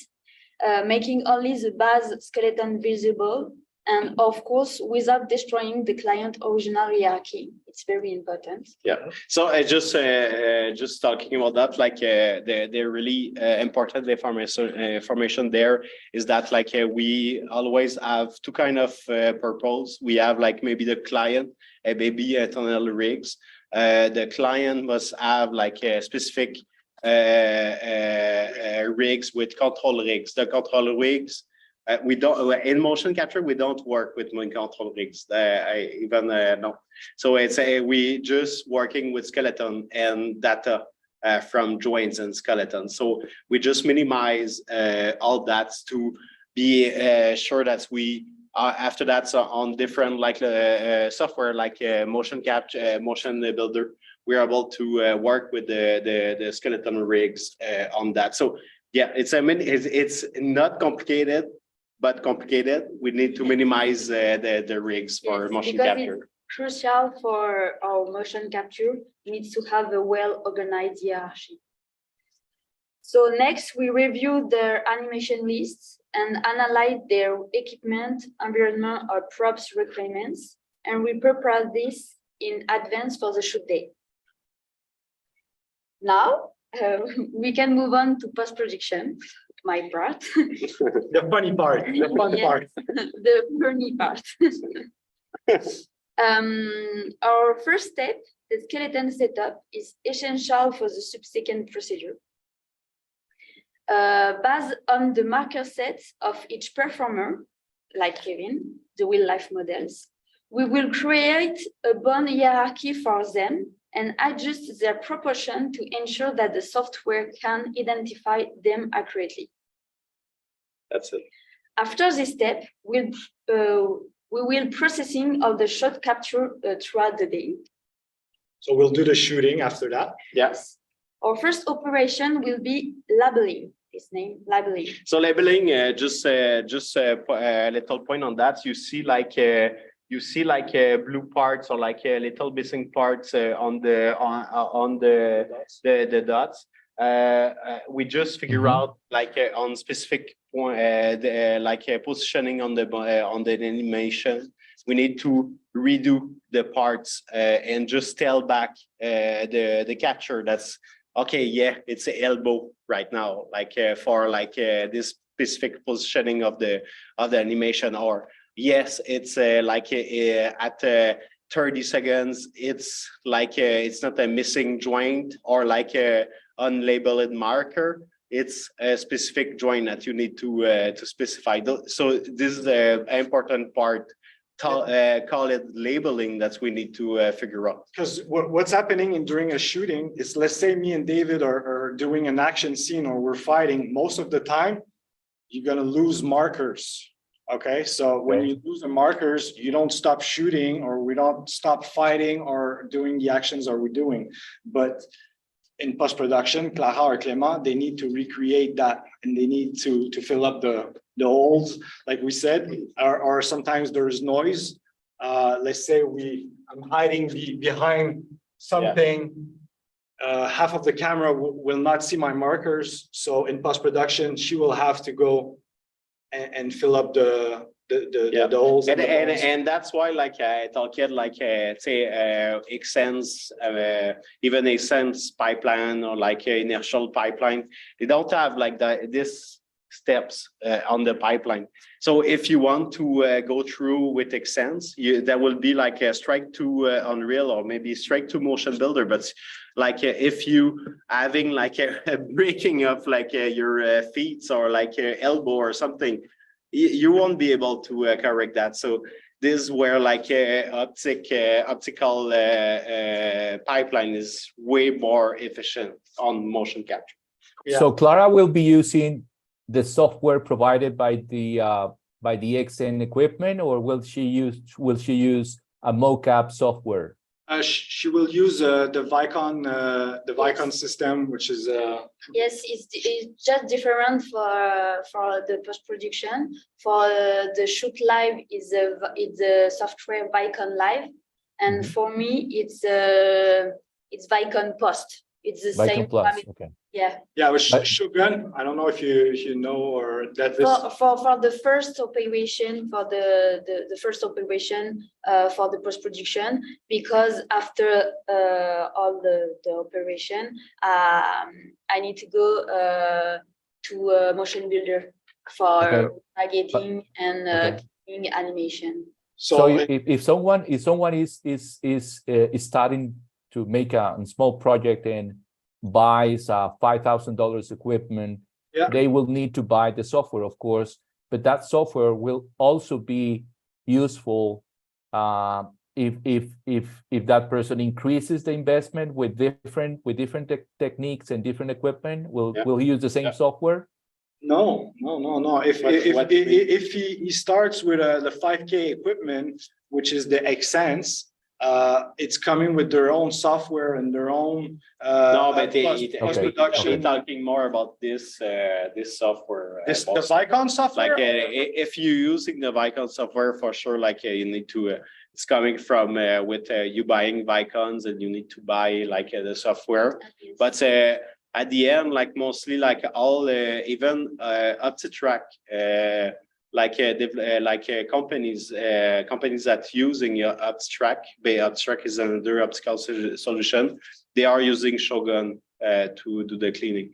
Speaker 7: making only the base skeleton visible, and of course, without destroying the client original hierarchy. It's very important.
Speaker 3: Yeah. So just talking about that, like the really important information there is that like we always have two kind of purpose. We have like maybe the client and maybe internal rigs. The client must have like a specific rigs with control rigs. The control rigs, we don't in motion capture. We don't work with control rigs. No. So it's we just working with skeleton and data from joints and skeletons. So we just minimize all that to be sure that we after that so on different like software like motion capture, motion builder, we're able to work with the skeleton rigs on that. So yeah, it's it's not complicated, but complicated. We need to minimize the rigs for motion capture.
Speaker 7: It's crucial for our motion capture needs to have a well-organized hierarchy. So next, we review their animation lists and analyze their equipment, environment, or props requirements, and we prepare this in advance for the shoot day. Now, we can move on to post-production, my part.
Speaker 5: The funny part, the fun part.
Speaker 7: The funny part. Our first step, the skeleton setup, is essential for the subsequent procedure. Based on the marker sets of each performer, like Kevin, the real-life models, we will create a bone hierarchy for them and adjust their proportion to ensure that the software can identify them accurately.
Speaker 3: That's it.
Speaker 7: After this step, we will processing of the shot capture throughout the day.
Speaker 5: So we'll do the shooting after that.
Speaker 3: Yes.
Speaker 7: Our first operation will be labeling. This name, labeling.
Speaker 3: So labeling, just a little point on that. You see like blue parts or like little missing parts on the dots. We just figure out like on specific point, positioning on the animation. We need to redo the parts and just tell back the capture that's okay. Yeah, it's an elbow right now, like for like this specific positioning of the animation, or yes, it's like at 30 seconds, it's like it's not a missing joint or like a unlabeled marker. It's a specific joint that you need to specify. So this is the important part. Call it labeling that we need to figure out.
Speaker 6: Because what's happening during a shooting is, let's say me and David are doing an action scene or we're fighting. Most of the time, you're gonna lose markers. Okay, so when you lose the markers, you don't stop shooting or we don't stop fighting or doing the actions are we doing. But in post-production, Clara or Clément, they need to recreate that and they need to fill up the holes, like we said, or sometimes there's noise. Let's say I'm hiding behind something. Half of the camera will not see my markers. So in post-production, she will have to go and fill up the holes.
Speaker 3: And that's why, like I talked, like say Xsense, even Xsense pipeline or like inertial pipeline, they don't have like this steps on the pipeline. So if you want to go through with Xsense, there will be like a straight to Unreal or maybe straight to Motion Builder. But like if you having like a breaking of like your feet or like elbow or something, you won't be able to correct that. So this is where like optical pipeline is way more efficient on motion capture.
Speaker 1: Yeah. So Clara will be using the software provided by the XN equipment, or will she use a MOCAP software?
Speaker 6: She will use the Vicon system, which is
Speaker 7: yes, it's just different for the post production. For the shoot live it's the software Vicon Live, and for me it's Vicon Post. It's the
Speaker 1: Vicon
Speaker 7: same
Speaker 1: Plus,
Speaker 7: family.
Speaker 1: okay.
Speaker 7: Yeah.
Speaker 6: Yeah, with
Speaker 1: But-
Speaker 6: Shogun, I don't know if you know or that this.
Speaker 7: For the first operation, for the first operation for the post-production, because after all the operation, I need to go to a motion builder for
Speaker 1: Okay.
Speaker 7: targeting and
Speaker 1: Okay.
Speaker 7: cleaning animation.
Speaker 1: So if someone is starting to make a small project and buys $5,000 equipment,
Speaker 6: Yeah.
Speaker 1: they will need to buy the software, of course, but that software will also be useful if that person increases the investment with different techniques and different equipment. Will he use the same software?
Speaker 6: No. If he starts with the 5K equipment, which is the Xsense, it's coming with their own software and their own
Speaker 3: No, but
Speaker 6: post-production.
Speaker 3: talking more about this software.
Speaker 6: The Vicon software.
Speaker 3: Like if you're using the Vicon software, for sure, like you need to. It's coming from with you buying Vicons, and you need to buy like the software. But at the end, like mostly like all even up to track. Companies that using Abstract, Abstract is another optical solution. They are using Shogun to do the cleaning.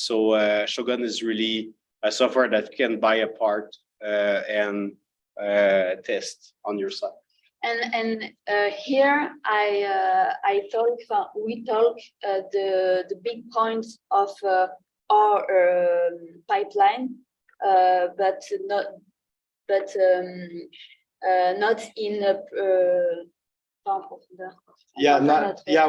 Speaker 3: So Shogun is really a software that you can buy apart and test on your side.
Speaker 7: And here we talk the big points of our pipeline. But not in a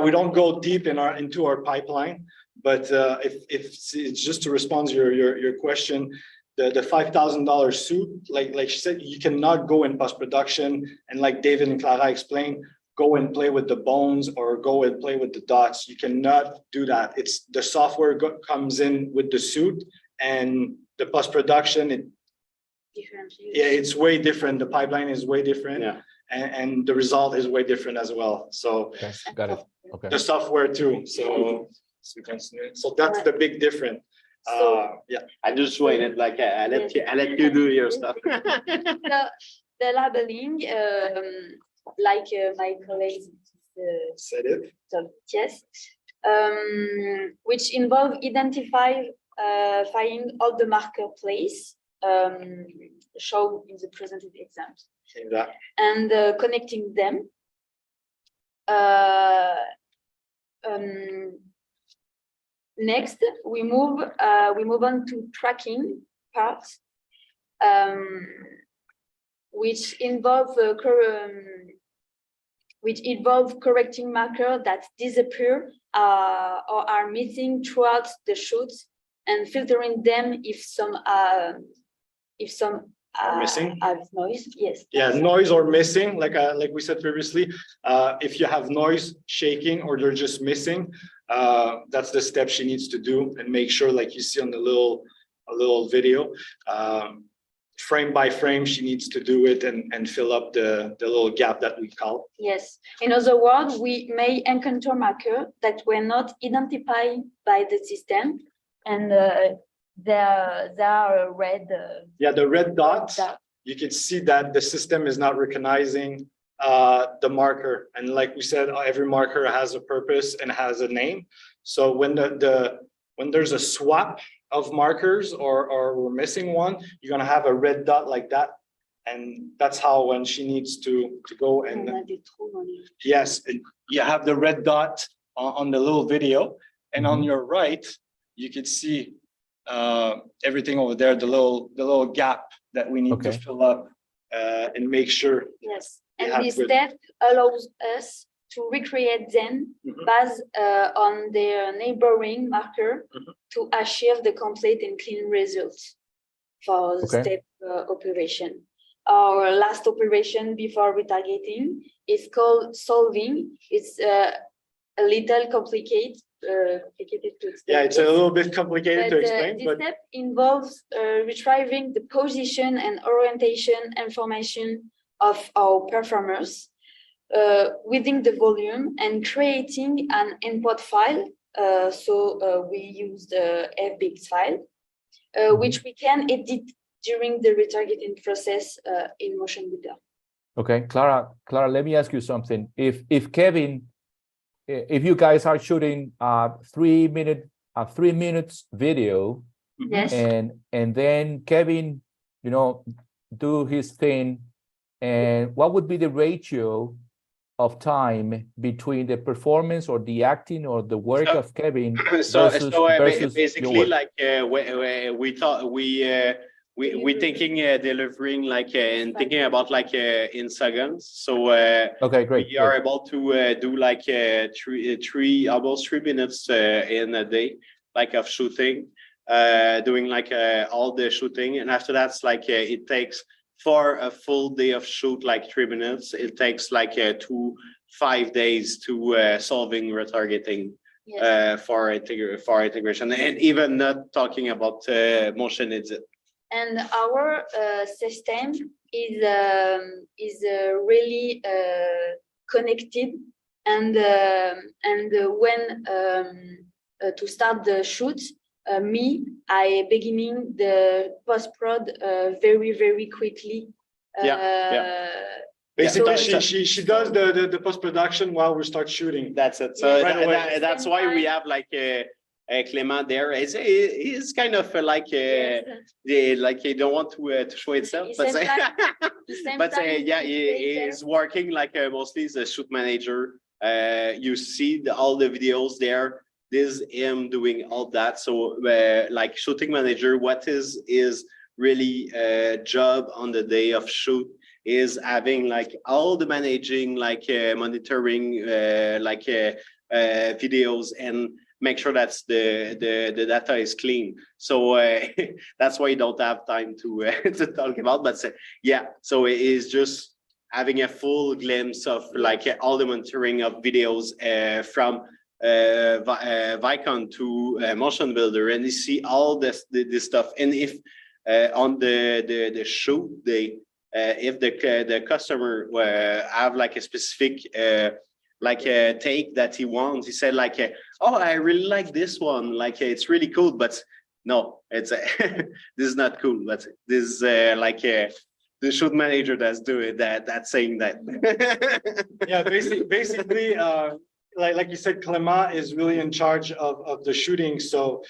Speaker 6: we don't go deep into our pipeline, but if it's just to respond to your question, the $5,000 suit, like she said, you cannot go in post-production and, like David and Clara explained, go and play with the bones or go and play with the dots. You cannot do that. It's the software comes in with the suit, and the post-production, it's way different. The pipeline is way different, and the result is way different as well. So
Speaker 1: Okay, got it. Okay.
Speaker 6: the software too. So that's the big difference.
Speaker 3: I just waited. Like I let you do your stuff.
Speaker 7: The labeling, like my colleagues
Speaker 6: said it.
Speaker 7: Yes, which involve identifying all the marker place shown in the presented example, and connecting them. Next, we move on to tracking parts, which involve correcting marker that disappear or are missing throughout the shoots, and filtering them if some are
Speaker 6: missing.
Speaker 7: Have noise. Yes.
Speaker 6: Yeah, noise or missing, like we said previously. If you have noise, shaking, or they're just missing, that's the step she needs to do, and make sure, like you see on the little video, frame by frame, she needs to do it and fill up the little gap that we call.
Speaker 7: Yes. In other words, we may encounter markers that were not identified by the system, and they are red.
Speaker 6: The red dots. You can see that the system is not recognizing the marker, and like we said, every marker has a purpose and has a name. So when when there's a swap of markers or we're missing one, you're gonna have a red dot like that, and that's how when she needs to go and yes, and you have the red dot on the little video, and on your right you can see everything over there, the little gap that we need to fill up and make sure.
Speaker 7: Yes, and this step allows us to recreate them based on their neighboring marker to achieve the complete and clean results for the step operation. Our last operation before retargeting is called solving. It's a little complicated to explain.
Speaker 6: Yeah, it's a little bit complicated to explain.
Speaker 7: This step involves retrieving the position and orientation information of our performers within the volume and creating an import file. We use the FBX file, which we can edit during the retargeting process in Motion Builder.
Speaker 1: Okay, Clara, let me ask you something. If Kevin, if you guys are shooting a 3 minutes video,
Speaker 7: Yes.
Speaker 1: and then Kevin, you know, do his thing, and what would be the ratio of time between the performance or the acting or the work of Kevin versus
Speaker 3: basically
Speaker 1: your work?
Speaker 3: like we thought we thinking delivering like and thinking about like in seconds. So
Speaker 1: Okay, great.
Speaker 3: we are able to do like almost 3 minutes in a day, like of shooting, doing like all the shooting, and after that's like it takes for a full day of shoot like 3 minutes. It takes like 2 to 5 days to solving retargeting.
Speaker 7: Yes.
Speaker 3: For integration, and even not talking about motion edit.
Speaker 7: And our system is really connected, and when to start the shoot, I beginning the post-prod very quickly.
Speaker 6: Basically,
Speaker 7: So-
Speaker 6: she does the post-production while we start shooting.
Speaker 3: That's it. So that's why we have like Clément there. He's kind of like he don't want to show itself, but yeah, he is working like mostly as a shoot manager. You see all the videos there. This is him doing all that. So like shooting manager, what is really a job on the day of shoot is having like all the managing, like monitoring, like videos, and make sure that's the data is clean. So that's why you don't have time to to talk about. But yeah, so it is just having a full glimpse of like all the monitoring of videos from Vicon to Motion Builder, and you see all this stuff. And if on the shoot day, if the customer have like a specific like a take that he wants, he said like, oh, I really like this one, like it's really cool, but no, it's this is not cool. But this is like the shoot manager that's doing that's saying that.
Speaker 6: Yeah, basically, like you said, Clément is really in charge of the shooting. So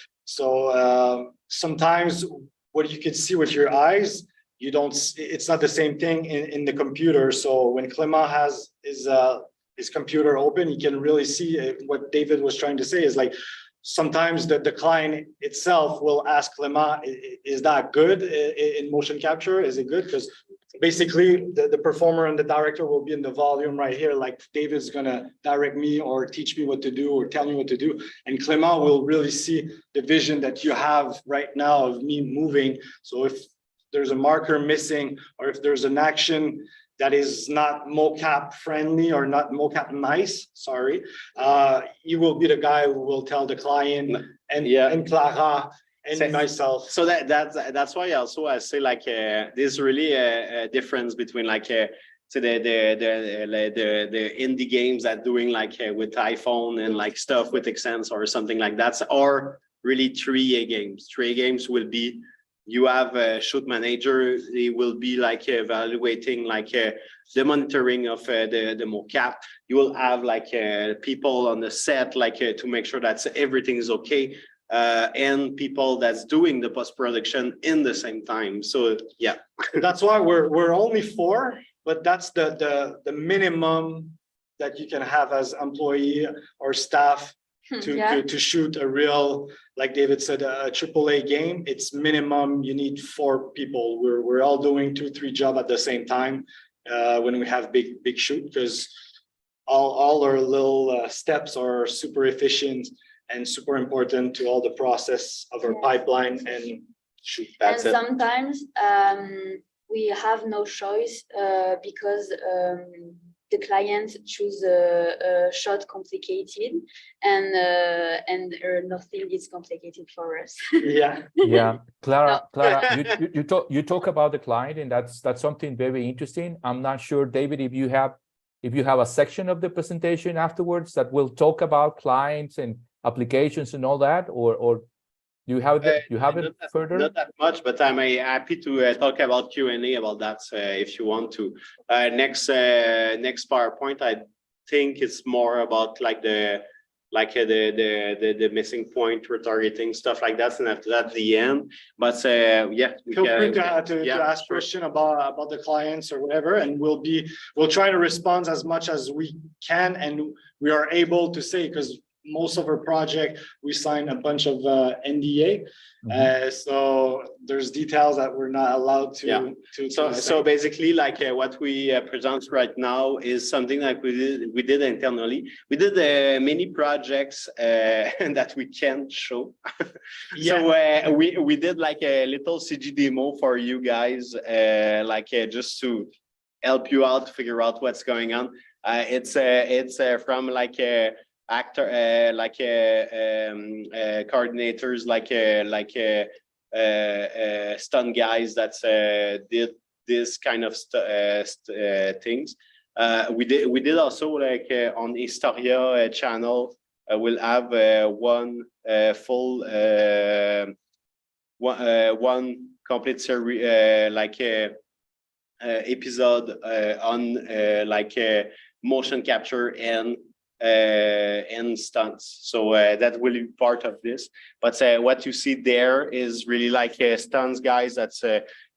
Speaker 6: sometimes what you can see with your eyes, you don't. It's not the same thing in the computer. So when Clément has his computer open, he can really see what David was trying to say is like, sometimes the client itself will ask Clément, is that good in motion capture? Is it good? Because basically the performer and the director will be in the volume right here. Like David's gonna direct me or teach me what to do or tell me what to do. And Clément will really see the vision that you have right now of me moving. So if there's a marker missing, or if there's an action that is not MOCAP friendly or not MOCAP nice, sorry, you will be the guy who will tell the client and Clara and myself.
Speaker 3: So that's why also I say like there's really a difference between like so the indie games that doing like with iPhone and like stuff with Xsense or something like that, or really AAA games. AAA games will be, you have a shoot manager, he will be like evaluating like the monitoring of the MOCAP. You will have like people on the set like to make sure that everything is okay, and people that's doing the post-production in the same time. So yeah.
Speaker 6: That's why we're only 4, but that's the minimum that you can have as employee or staff to shoot a real, like David said, a AAA game. It's minimum, you need 4 people. We're all doing 2-3 jobs at the same time when we have big shoot, because all our little steps are super efficient and super important to all the process of our pipeline and shoot.
Speaker 7: And sometimes we have no choice because the client choose a shot complicated, and nothing is complicated for us.
Speaker 1: Yeah, Clara, you talk about the client, and that's something very interesting. I'm not sure, David, if you have if you have a section of the presentation afterwards that will talk about clients and applications and all that, or you have it, further?
Speaker 3: Not that much, but I'm happy to talk about Q&A about that if you want to. Next PowerPoint, I think it's more about like the missing point, retargeting, stuff like that, and after that the end. But yeah,
Speaker 6: Feel free to ask question about the clients or whatever, and we'll try to respond as much as we can, and we are able to say, because most of our project we sign a bunch of NDA, so there's details that we're not allowed to.
Speaker 3: So basically, like what we present right now is something like we did internally. We did many projects that we can't show. So we did like a little CG demo for you guys, just to help you out to figure out what's going on. It's from like actor, coordinators, stunt guys that did this kind of things. We did also like on Historia channel. We'll have one full one complete series episode on motion capture and stunts. So that will be part of this. But what you see there is really like stunts guys that's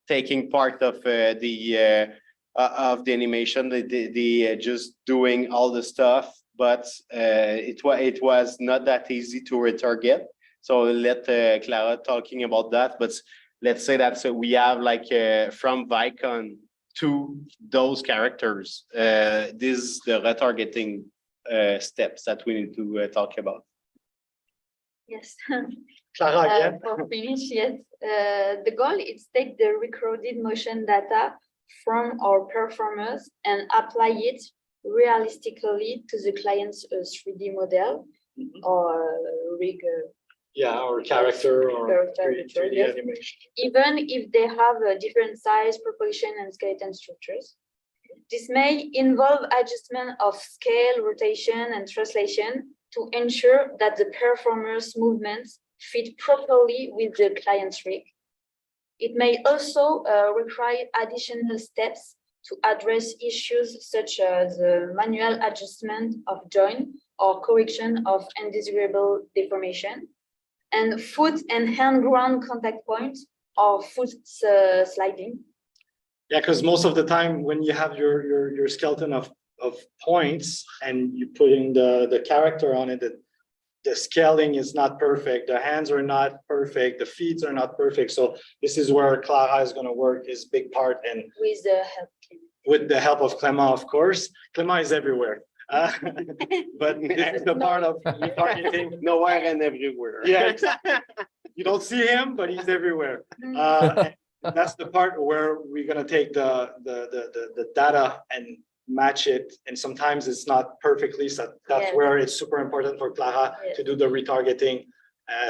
Speaker 3: taking part of the animation. They just doing all the stuff, but it was not that easy to retarget. So let Clara talking about that. But let's say that we have like from Vicon to those characters. This is the retargeting steps that we need to talk about.
Speaker 7: Yes.
Speaker 6: Clara, again.
Speaker 7: For finish, yes. The goal is take the recorded motion data from our performers and apply it realistically to the client's 3D model or rig.
Speaker 6: Or character or 3D animation.
Speaker 7: Even if they have a different size, proportion, and skeleton structures. This may involve adjustment of scale, rotation, and translation to ensure that the performer's movements fit properly with the client's rig. It may also require additional steps to address issues such as manual adjustment of joint or correction of undesirable deformation, and foot and hand ground contact points or foot sliding.
Speaker 6: Yeah, because most of the time when you have your skeleton of points and you put in the character on it, the scaling is not perfect, the hands are not perfect, the feet are not perfect. So this is where Clara is going to work is big part, and with the help of Clément, of course. Clément is everywhere. But this is the part of retargeting.
Speaker 3: Nowhere and everywhere.
Speaker 6: Yeah, exactly. You don't see him, but he's everywhere. That's the part where we're gonna take the data and match it, and sometimes it's not perfectly. So that's where it's super important for Clara to do the retargeting.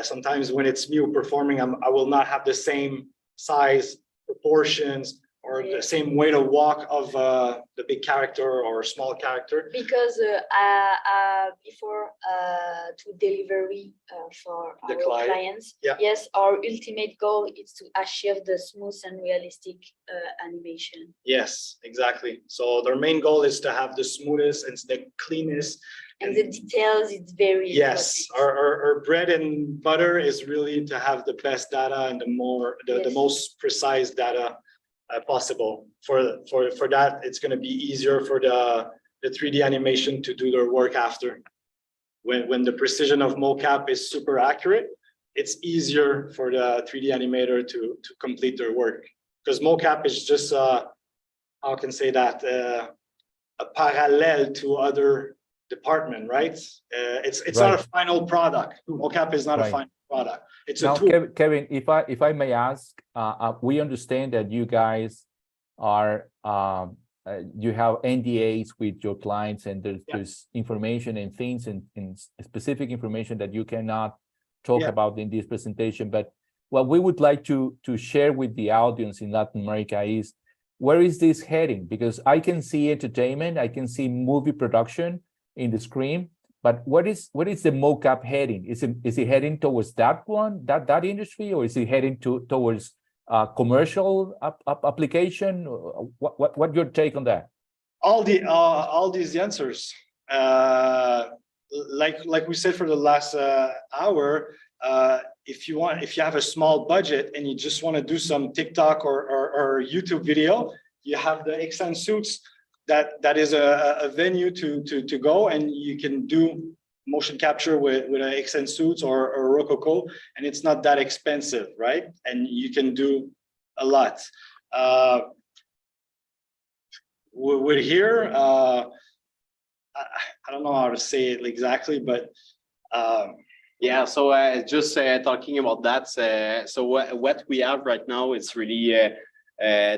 Speaker 6: Sometimes when it's me performing, I will not have the same size, proportions, or the same way to walk of the big character or small character.
Speaker 7: Because before to delivery for
Speaker 6: the
Speaker 7: our clients, yes, our ultimate goal is to achieve the smooth and realistic animation.
Speaker 6: Yes, exactly. So their main goal is to have the smoothest and the cleanest.
Speaker 7: And the details, it's very
Speaker 6: yes. Our bread and butter is really to have the best data and the most precise data possible. For that, it's going to be easier for the 3D animation to do their work after. When the precision of MOCAP is super accurate, it's easier for the 3D animator to complete their work, because MOCAP is just how can I say that, a parallel to other department, right? It's not a final product. MOCAP is not a final product. It's a tool.
Speaker 1: Kevin, if I may ask, we understand that you guys are you have NDAs with your clients, and there's information and things and specific information that you cannot talk about in this presentation. But what we would like to share with the audience in Latin America is where is this heading? Because I can see entertainment, I can see movie production in the screen, but what is the MOCAP heading? Is it heading towards that one, that industry, or is it heading towards commercial application? What your take on that?
Speaker 6: All these answers. Like we said for the last hour, if you have a small budget and you just want to do some TikTok or YouTube video, you have the XN Suits. That is a venue to go, and you can do motion capture with an XN Suits or Rococo, and it's not that expensive, right? And you can do a lot. We're here. I don't know how to say it exactly, but
Speaker 3: yeah. So just talking about that. So what we have right now is really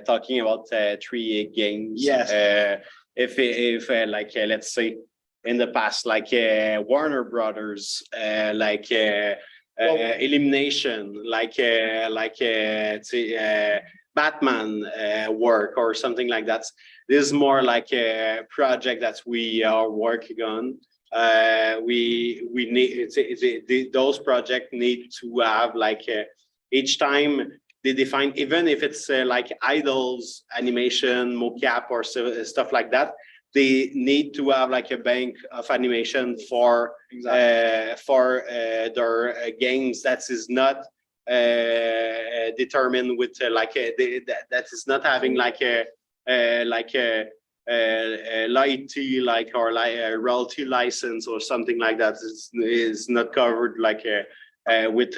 Speaker 3: talking about 3 games.
Speaker 6: Yes.
Speaker 3: If like let's say in the past, like Warner Brothers, like Elimination, like Batman work or something like that. This is more like a project that we are working on. We need those projects need to have like each time they define, even if it's like idols, animation, mocap or stuff like that, they need to have like a bank of animation for their games that is not determined with that is not having like a royalty or like a royalty license or something like that is not covered like with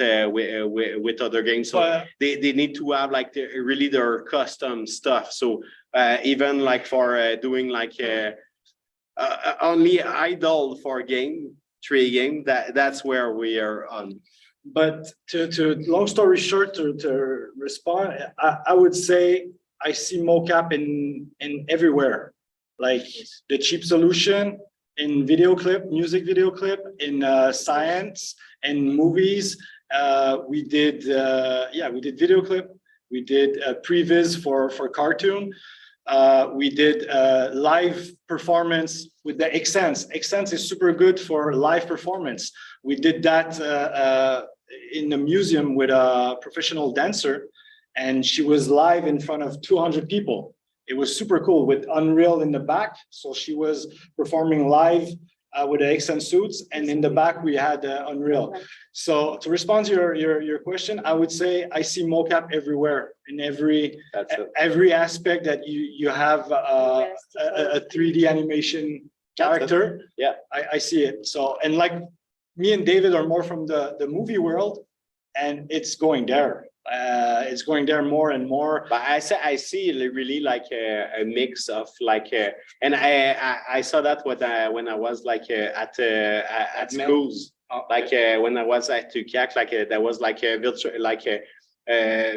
Speaker 3: other games. So they need to have like really their custom stuff. So even like for doing like only idol for game, 3 game, that's where we are on.
Speaker 6: But to long story short, to respond, I would say I see mocap in everywhere, like the cheap solution in video clip, music video clip, in science and movies. We did video clip. We did previs for cartoon. We did live performance with the Xsense. Xsense is super good for live performance. We did that in the museum with a professional dancer, and she was live in front of 200 people. It was super cool with Unreal in the back. So she was performing live with the XN Suits, and in the back we had Unreal. So to respond to your question, I would say I see mocap everywhere, in every aspect that you have a 3D animation character.
Speaker 3: Yeah,
Speaker 6: I see it. So, and like me and David are more from the movie world, and it's going there. It's going there more and more.
Speaker 3: But I see really like a mix of like, and I saw that when I was like at schools, like when I was at UCAC, like there was like a virtual, like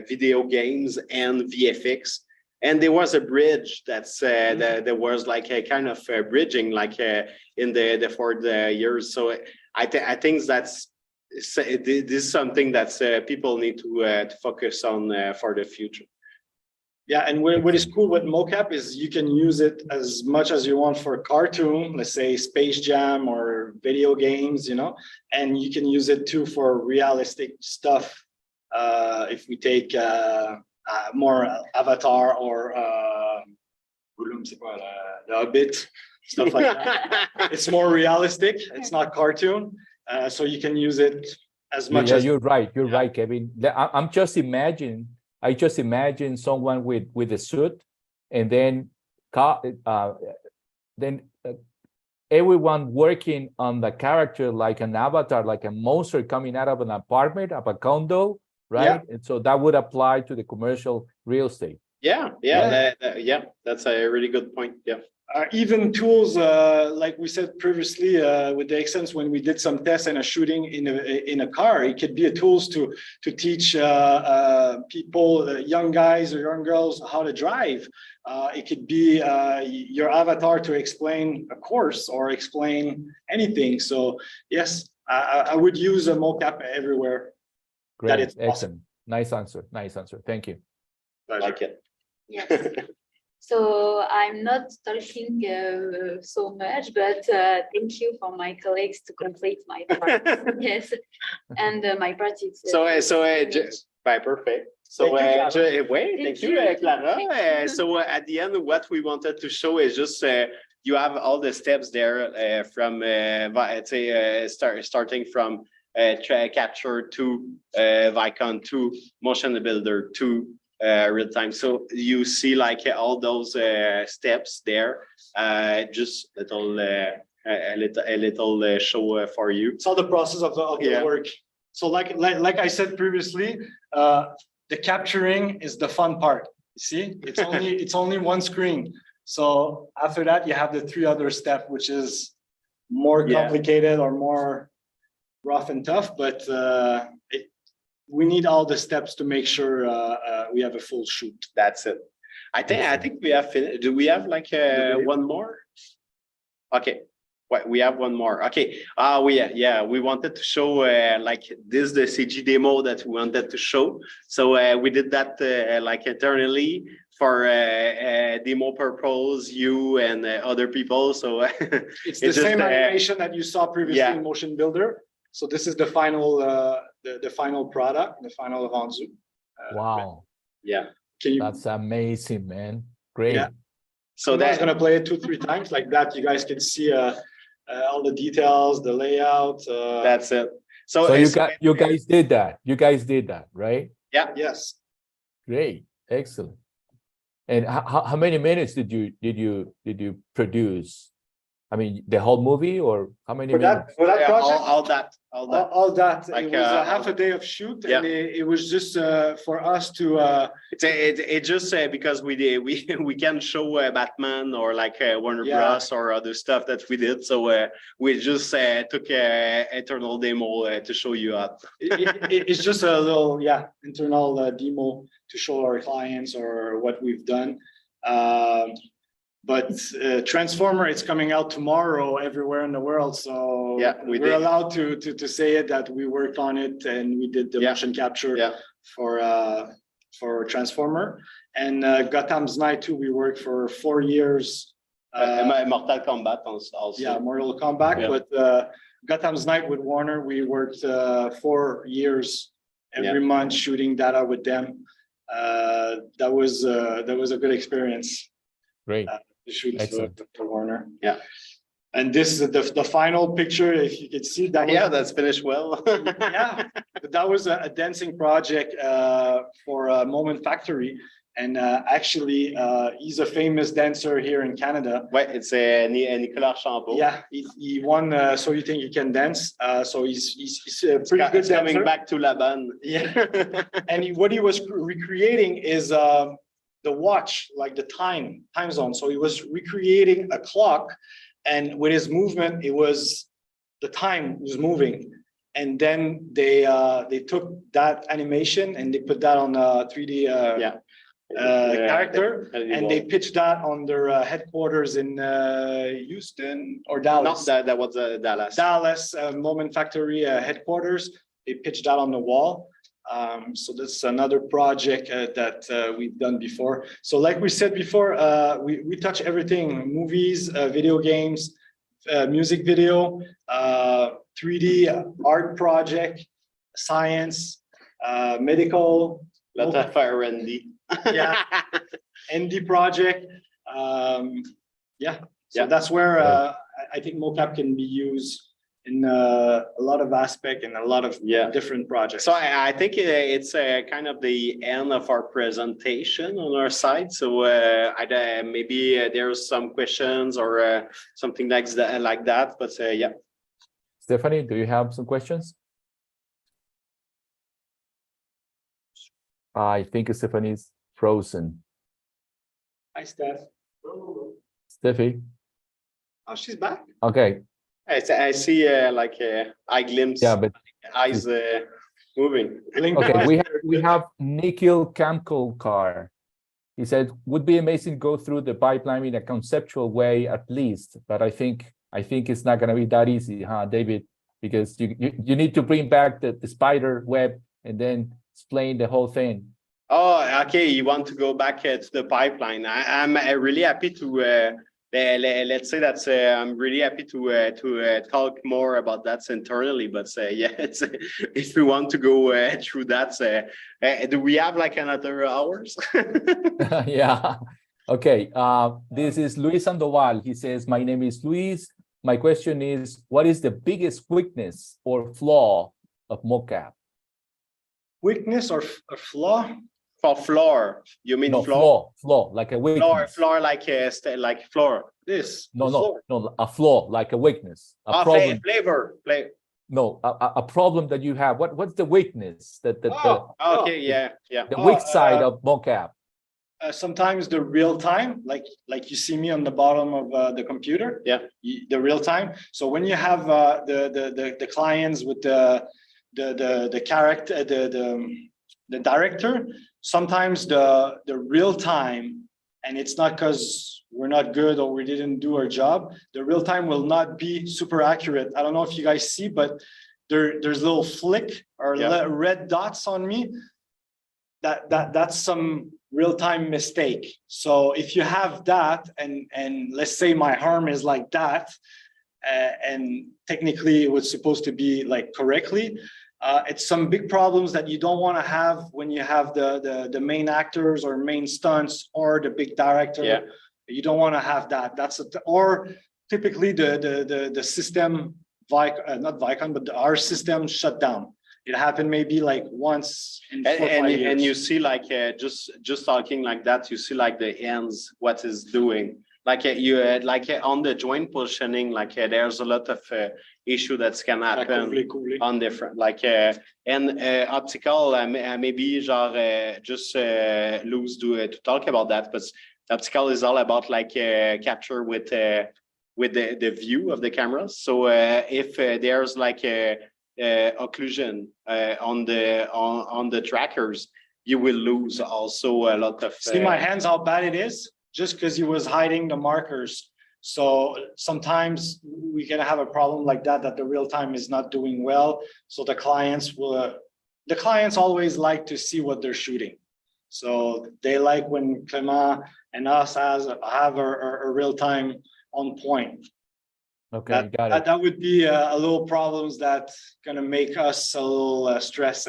Speaker 3: video games and VFX, and there was a bridge that's there was like a kind of bridging like in the 4 years. So I think this is something that people need to focus on for the future.
Speaker 6: Yeah, and what is cool with mocap is you can use it as much as you want for cartoon, let's say Space Jam or video games, you know, and you can use it too for realistic stuff. If we take more Avatar or the Hobbit, stuff like that. It's more realistic. It's not cartoon. So you can use it as much as
Speaker 1: you're right. You're right, Kevin. I just imagine someone with a suit, and then everyone working on the character like an avatar, like a monster coming out of an apartment, of a condo, right?
Speaker 6: Yeah.
Speaker 1: And so that would apply to the commercial real estate.
Speaker 3: Yeah, that's a really good point. Yeah.
Speaker 6: Even tools, like we said previously, with the Xsense, when we did some tests and a shooting in a car, it could be a tools to teach people, young guys or young girls, how to drive. It could be your avatar to explain a course or explain anything. So yes, I would use a mocap everywhere.
Speaker 1: Great, excellent. Nice answer. Nice answer. Thank you.
Speaker 3: I like it.
Speaker 7: Yes. So I'm not talking so much, but thank you for my colleagues to complete my part. Yes, and my part is.
Speaker 3: Right, perfect. So,
Speaker 5: Thank you,
Speaker 3: thank you, Clara. So at the end, what we wanted to show is just you have all the steps there from starting from capture to Vicon to motion builder to real time. So you see like all those steps there. Just a little show for you.
Speaker 6: It's all the process of the work. So like I said previously, the capturing is the fun part. You see, it's only one screen. So after that, you have the 3 other steps, which is more complicated or more rough and tough. But we need all the steps to make sure we have a full shoot.
Speaker 3: That's it. I think we have finished. Do we have like one more? Okay. We have one more. Okay. We wanted to show like this the CG demo that we wanted to show. So we did that like internally for demo purpose, you and other people. So
Speaker 6: it's the same animation that you saw previously in Motion Builder. So this is the final the final product, the final rendu.
Speaker 1: Wow.
Speaker 3: Yeah.
Speaker 1: That's amazing, man. Great.
Speaker 6: Yeah. So that's gonna play it 2-3 times like that. You guys can see all the details, the layout.
Speaker 3: That's it.
Speaker 1: So you guys did that. You guys did that, right?
Speaker 3: Yeah.
Speaker 6: Yes.
Speaker 1: Great. Excellent. And how many minutes did you produce? I mean, the whole movie, or how many minutes?
Speaker 6: For that project?
Speaker 3: All that.
Speaker 6: Like, it was half a day of shoot, and it was just for us to.
Speaker 3: It's just because we can show Batman or like Warner Bros. Or other stuff that we did, so we just took internal demo to show you up.
Speaker 6: It's just a little internal demo to show our clients or what we've done. But Transformer, it's coming out tomorrow everywhere in the world. So we're allowed to say it that we worked on it and we did the motion capture for Transformer. And Gotham's Night too, we worked for 4 years.
Speaker 3: Mortal Kombat also.
Speaker 6: Yeah, Mortal Kombat. But Gotham's Night with Warner, we worked 4 years every month shooting data with them. That was a good experience.
Speaker 1: Great.
Speaker 6: To shoot for Warner.
Speaker 3: Yeah.
Speaker 6: And this is the final picture. If you can see that.
Speaker 3: That's finished well.
Speaker 6: That was a dancing project for Moment Factory. And actually, he's a famous dancer here in Canada.
Speaker 3: Ouais, it's Nicolas Chambaud.
Speaker 6: Yeah, he won So You Think You Can Dance. So he's a pretty good dancer.
Speaker 3: Coming back to Laban.
Speaker 6: Yeah. And what he was recreating is the watch, like the time zone. So he was recreating a clock, and with his movement, it was the time was moving. And then they took that animation and they put that on a 3D character, and they pitched that on their headquarters in Houston or Dallas.
Speaker 3: No, that was Dallas.
Speaker 6: Dallas Moment Factory headquarters. They pitched that on the wall. So that's another project that we've done before. So like we said before, we touch everything: movies, video games, music video, 3D art project, science, medical.
Speaker 3: Lot of fire Randy.
Speaker 6: ND project. So that's where I think MOCAP can be used in a lot of aspects and a lot of different projects.
Speaker 3: So I think it's kind of the end of our presentation on our side. So maybe there's some questions or something like that. But
Speaker 1: Stephanie, do you have some questions? I think Stephanie's frozen.
Speaker 6: Hi, Steph.
Speaker 1: Steffi.
Speaker 6: Oh, she's back.
Speaker 1: Okay.
Speaker 3: I see like eye glimpse.
Speaker 1: Yeah, but
Speaker 3: eyes moving.
Speaker 1: Okay, we have Nikhil Kamkolkar. He said, would be amazing to go through the pipeline in a conceptual way at least, but I think it's not going to be that easy, huh, David? Because you need to bring back the spider web and then explain the whole thing.
Speaker 3: Oh, okay, you want to go back to the pipeline. I'm really happy to let's say that I'm really happy to talk more about that internally. But yeah, it's, if we want to go through that, do we have like another hours?
Speaker 1: Yeah. Okay. This is Luis Sandoval. He says, my name is Luis. My question is, what is the biggest weakness or flaw of MOCAP?
Speaker 6: Weakness or flaw?
Speaker 3: For floor, you mean
Speaker 1: No,
Speaker 3: floor?
Speaker 1: flaw, like a weakness.
Speaker 3: Floor like like floor. This.
Speaker 1: No,
Speaker 3: the
Speaker 1: no,
Speaker 3: floor.
Speaker 1: no, a flaw, like a weakness, a problem.
Speaker 3: Flavor.
Speaker 1: No, a problem that you have. What's the weakness that
Speaker 3: Okay, yeah.
Speaker 1: the weak side of MOCAP?
Speaker 6: Sometimes the real time, like you see me on the bottom of the computer.
Speaker 3: Yeah.
Speaker 6: The real time. So when you have the clients with the character, the director, sometimes the real time, and it's not because we're not good or we didn't do our job, the real time will not be super accurate. I don't know if you guys see, but there's little flick or red dots on me. That's some real-time mistake. So if you have that, and let's say my arm is like that, and technically it was supposed to be like correctly, it's some big problems that you don't want to have when you have the main actors or main stunts or the big director.
Speaker 3: Yeah.
Speaker 6: You don't want to have that. Or typically the system, not Vicon, but our system shut down. It happened maybe like once in 4 or 5 years.
Speaker 3: And you see like just talking like that, you see like the hands, what is doing. Like on the joint positioning, like there's a lot of issue that can happen on different and optical maybe genre just lose to talk about that, but optical is all about like capture with the view of the cameras. So if there's like a occlusion on the trackers, you will lose also a lot of.
Speaker 6: See my hands, how bad it is, just because he was hiding the markers. So sometimes we can have a problem like that the real time is not doing well. So the clients always like to see what they're shooting. So they like when Clément and us have a real time on point.
Speaker 1: Okay, got it.
Speaker 6: That would be a little problems that gonna make us a little stress.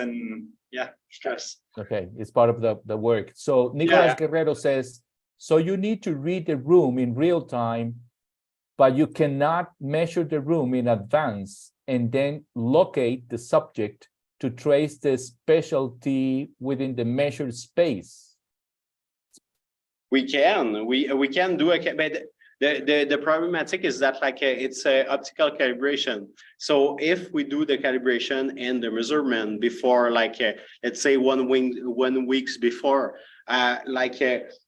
Speaker 1: Okay, it's part of the work. So Nicolas Guerrero says, so you need to read the room in real time, but you cannot measure the room in advance and then locate the subject to trace the specialty within the measured space.
Speaker 3: We can do it, but the problematic is that like it's a optical calibration. So if we do the calibration and the measurement before, like let's say 1 week before,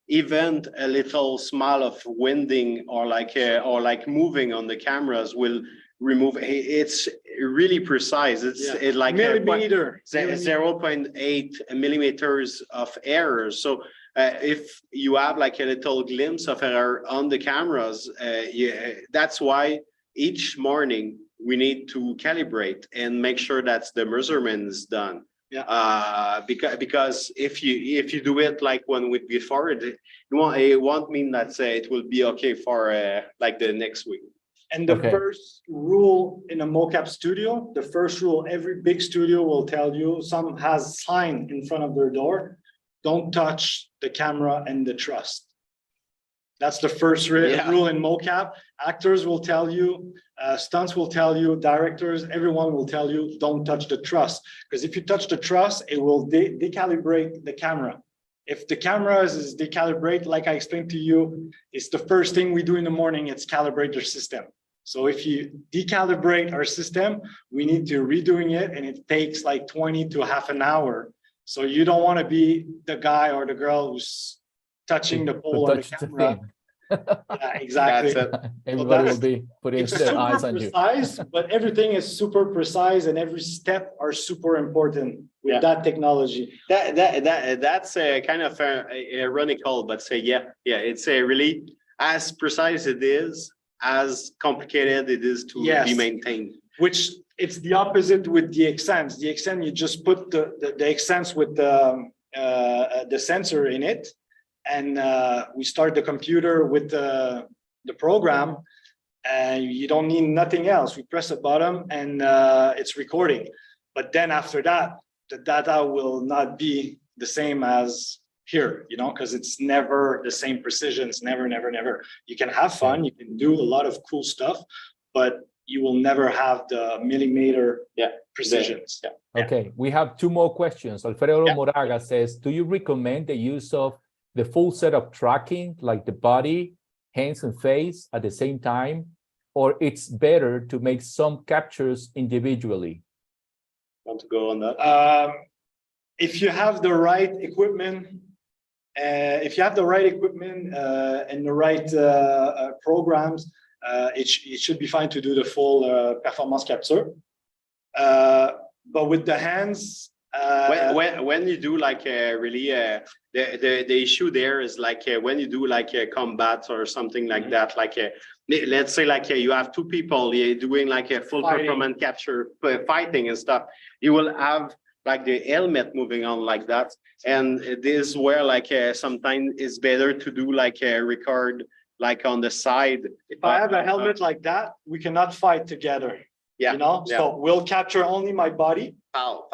Speaker 3: even a little small of winding or like moving on the cameras will remove. It's really precise. It's like
Speaker 6: millimeter,
Speaker 3: 0.8 millimeters of error. So if you have like a little glimpse of error on the cameras, that's why each morning we need to calibrate and make sure that the measurement is done. Yeah. Because if you do it like 1 week before, it won't mean that it will be okay for like the next week.
Speaker 6: And the first rule in a MOCAP studio, the first rule, every big studio will tell you, some has sign in front of their door, don't touch the camera and the truss. That's the first rule in MOCAP. Actors will tell you, stunts will tell you, directors, everyone will tell you, don't touch the truss. Because if you touch the truss, it will decalibrate the camera. If the camera is decalibrate, like I explained to you, it's the first thing we do in the morning, it's calibrate your system. So if you decalibrate our system, we need to redoing it, and it takes like 20 to half an hour. So you don't want to be the guy or the girl who's touching the pole or the camera. Yeah, exactly.
Speaker 1: Everybody will be putting their eyes on you.
Speaker 6: Precise, but everything is super precise, and every step are super important with that technology.
Speaker 3: That's kind of ironical, but it's really as precise it is, as complicated it is to be maintained.
Speaker 6: Which it's the opposite with the accents. The accent, you just put the accents with the the sensor in it, and we start the computer with the program, and you don't need nothing else. We press a button and it's recording. But then after that, the data will not be the same as here, you know, because it's never the same precision. It's never. You can have fun, you can do a lot of cool stuff, but you will never have the millimeter precisions.
Speaker 1: Okay, we have two more questions. Alfredo Moraga says, do you recommend the use of the full set of tracking, like the body, hands and face at the same time, or it's better to make some captures individually?
Speaker 3: Want to go on that?
Speaker 6: If you have the right equipment, and the right programs, it should be fine to do the full performance capture. But with the hands,
Speaker 3: when you do like really the issue there is like when you do like a combat or something like that, like let's say like you have two people doing like a full performance capture, fighting and stuff, you will have like the helmet moving on like that, and this is where like sometimes it's better to do like a record like on the side.
Speaker 6: If I have a helmet like that, we cannot fight together.
Speaker 3: Yeah,
Speaker 6: you know, so we'll capture only my body.
Speaker 3: Pow.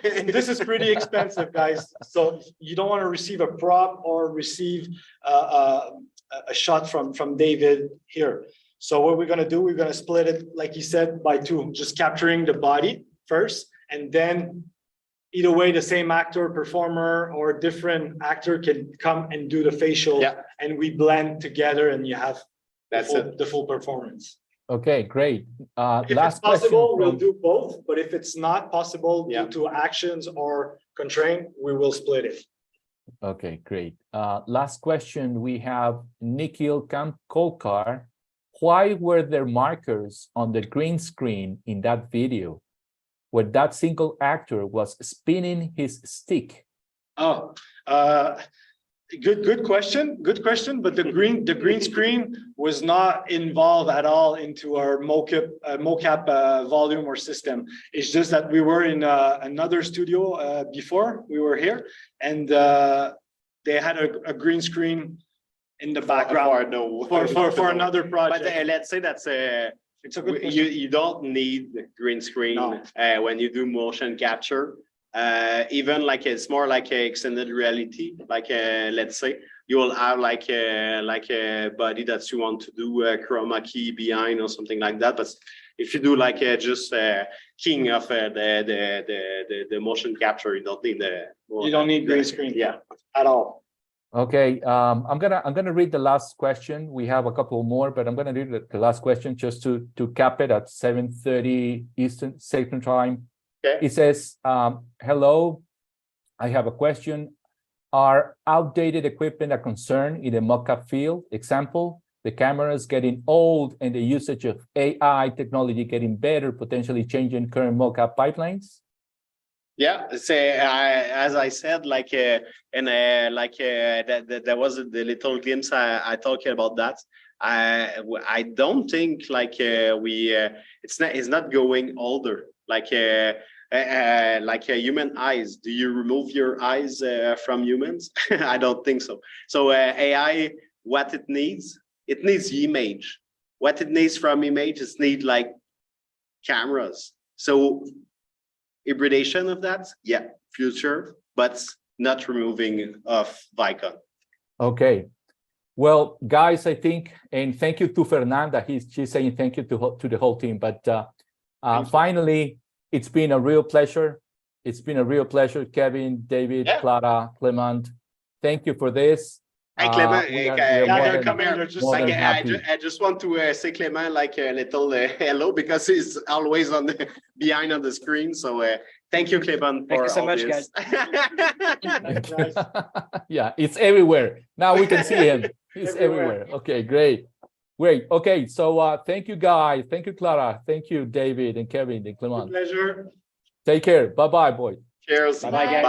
Speaker 6: And this is pretty expensive, guys. So you don't want to receive a prop or receive a shot from David here. So what we're going to do, we're going to split it, like he said, by two, just capturing the body first, and then either way, the same actor, performer, or different actor can come and do the facial, and we blend together, and you have the full performance.
Speaker 1: Okay, great.
Speaker 6: If
Speaker 1: Last
Speaker 6: it's possible,
Speaker 1: question
Speaker 6: we'll do both, but if it's not possible due to actions or constraint, we will split it.
Speaker 1: Okay, great. Last question, we have Nikhil Kolkar. Why were there markers on the green screen in that video where that single actor was spinning his stick?
Speaker 6: Oh, good question. But the green screen was not involved at all into our MOCAP volume or system. It's just that we were in another studio before we were here, and they had a green screen in the background for another project.
Speaker 3: But let's say that's
Speaker 6: it's a good question.
Speaker 3: you don't need green screen when you do motion capture. Even like it's more like a extended reality, like let's say you will have like a body that you want to do chroma key behind or something like that. But if you do like just keying off the motion capture, you don't need
Speaker 6: green screen at all.
Speaker 1: Okay, I'm gonna read the last question. We have a couple more, but I'm gonna read the last question just to cap it at 7:30 Eastern Central Time.
Speaker 3: Okay.
Speaker 1: It says, hello, I have a question. Are outdated equipment a concern in the MOCAP field? Example, the cameras getting old and the usage of AI technology getting better, potentially changing current MOCAP pipelines?
Speaker 3: Yeah, as I said, like there was the little glimpse I talked about that. I don't think like it's not going older. Like human eyes. Do you remove your eyes from humans? I don't think so. So AI, what it needs image. What it needs from image is need like cameras. So hybridation of that, future, but not removing of Vicon.
Speaker 1: Okay. Well, guys, I think, and thank you to Fernanda. She's saying thank you to the whole team. But finally, it's been a real pleasure. It's been a real pleasure, Kevin, David, Clara, Clément. Thank you for this.
Speaker 3: Hey, Clément,
Speaker 6: come here.
Speaker 3: I just want to say Clément like a little hello because he's always behind on the screen. So thank you, Clément.
Speaker 5: Thank you so much,
Speaker 3: this.
Speaker 5: guys.
Speaker 1: Yeah, it's everywhere. Now we can see him. He's everywhere. Okay, great. Great. Okay, so thank you, guys. Thank you, Clara. Thank you, David and Kevin and Clément.
Speaker 6: Pleasure.
Speaker 1: Take care. Bye-bye, boys.
Speaker 3: Cheers.
Speaker 5: Bye-bye, guys.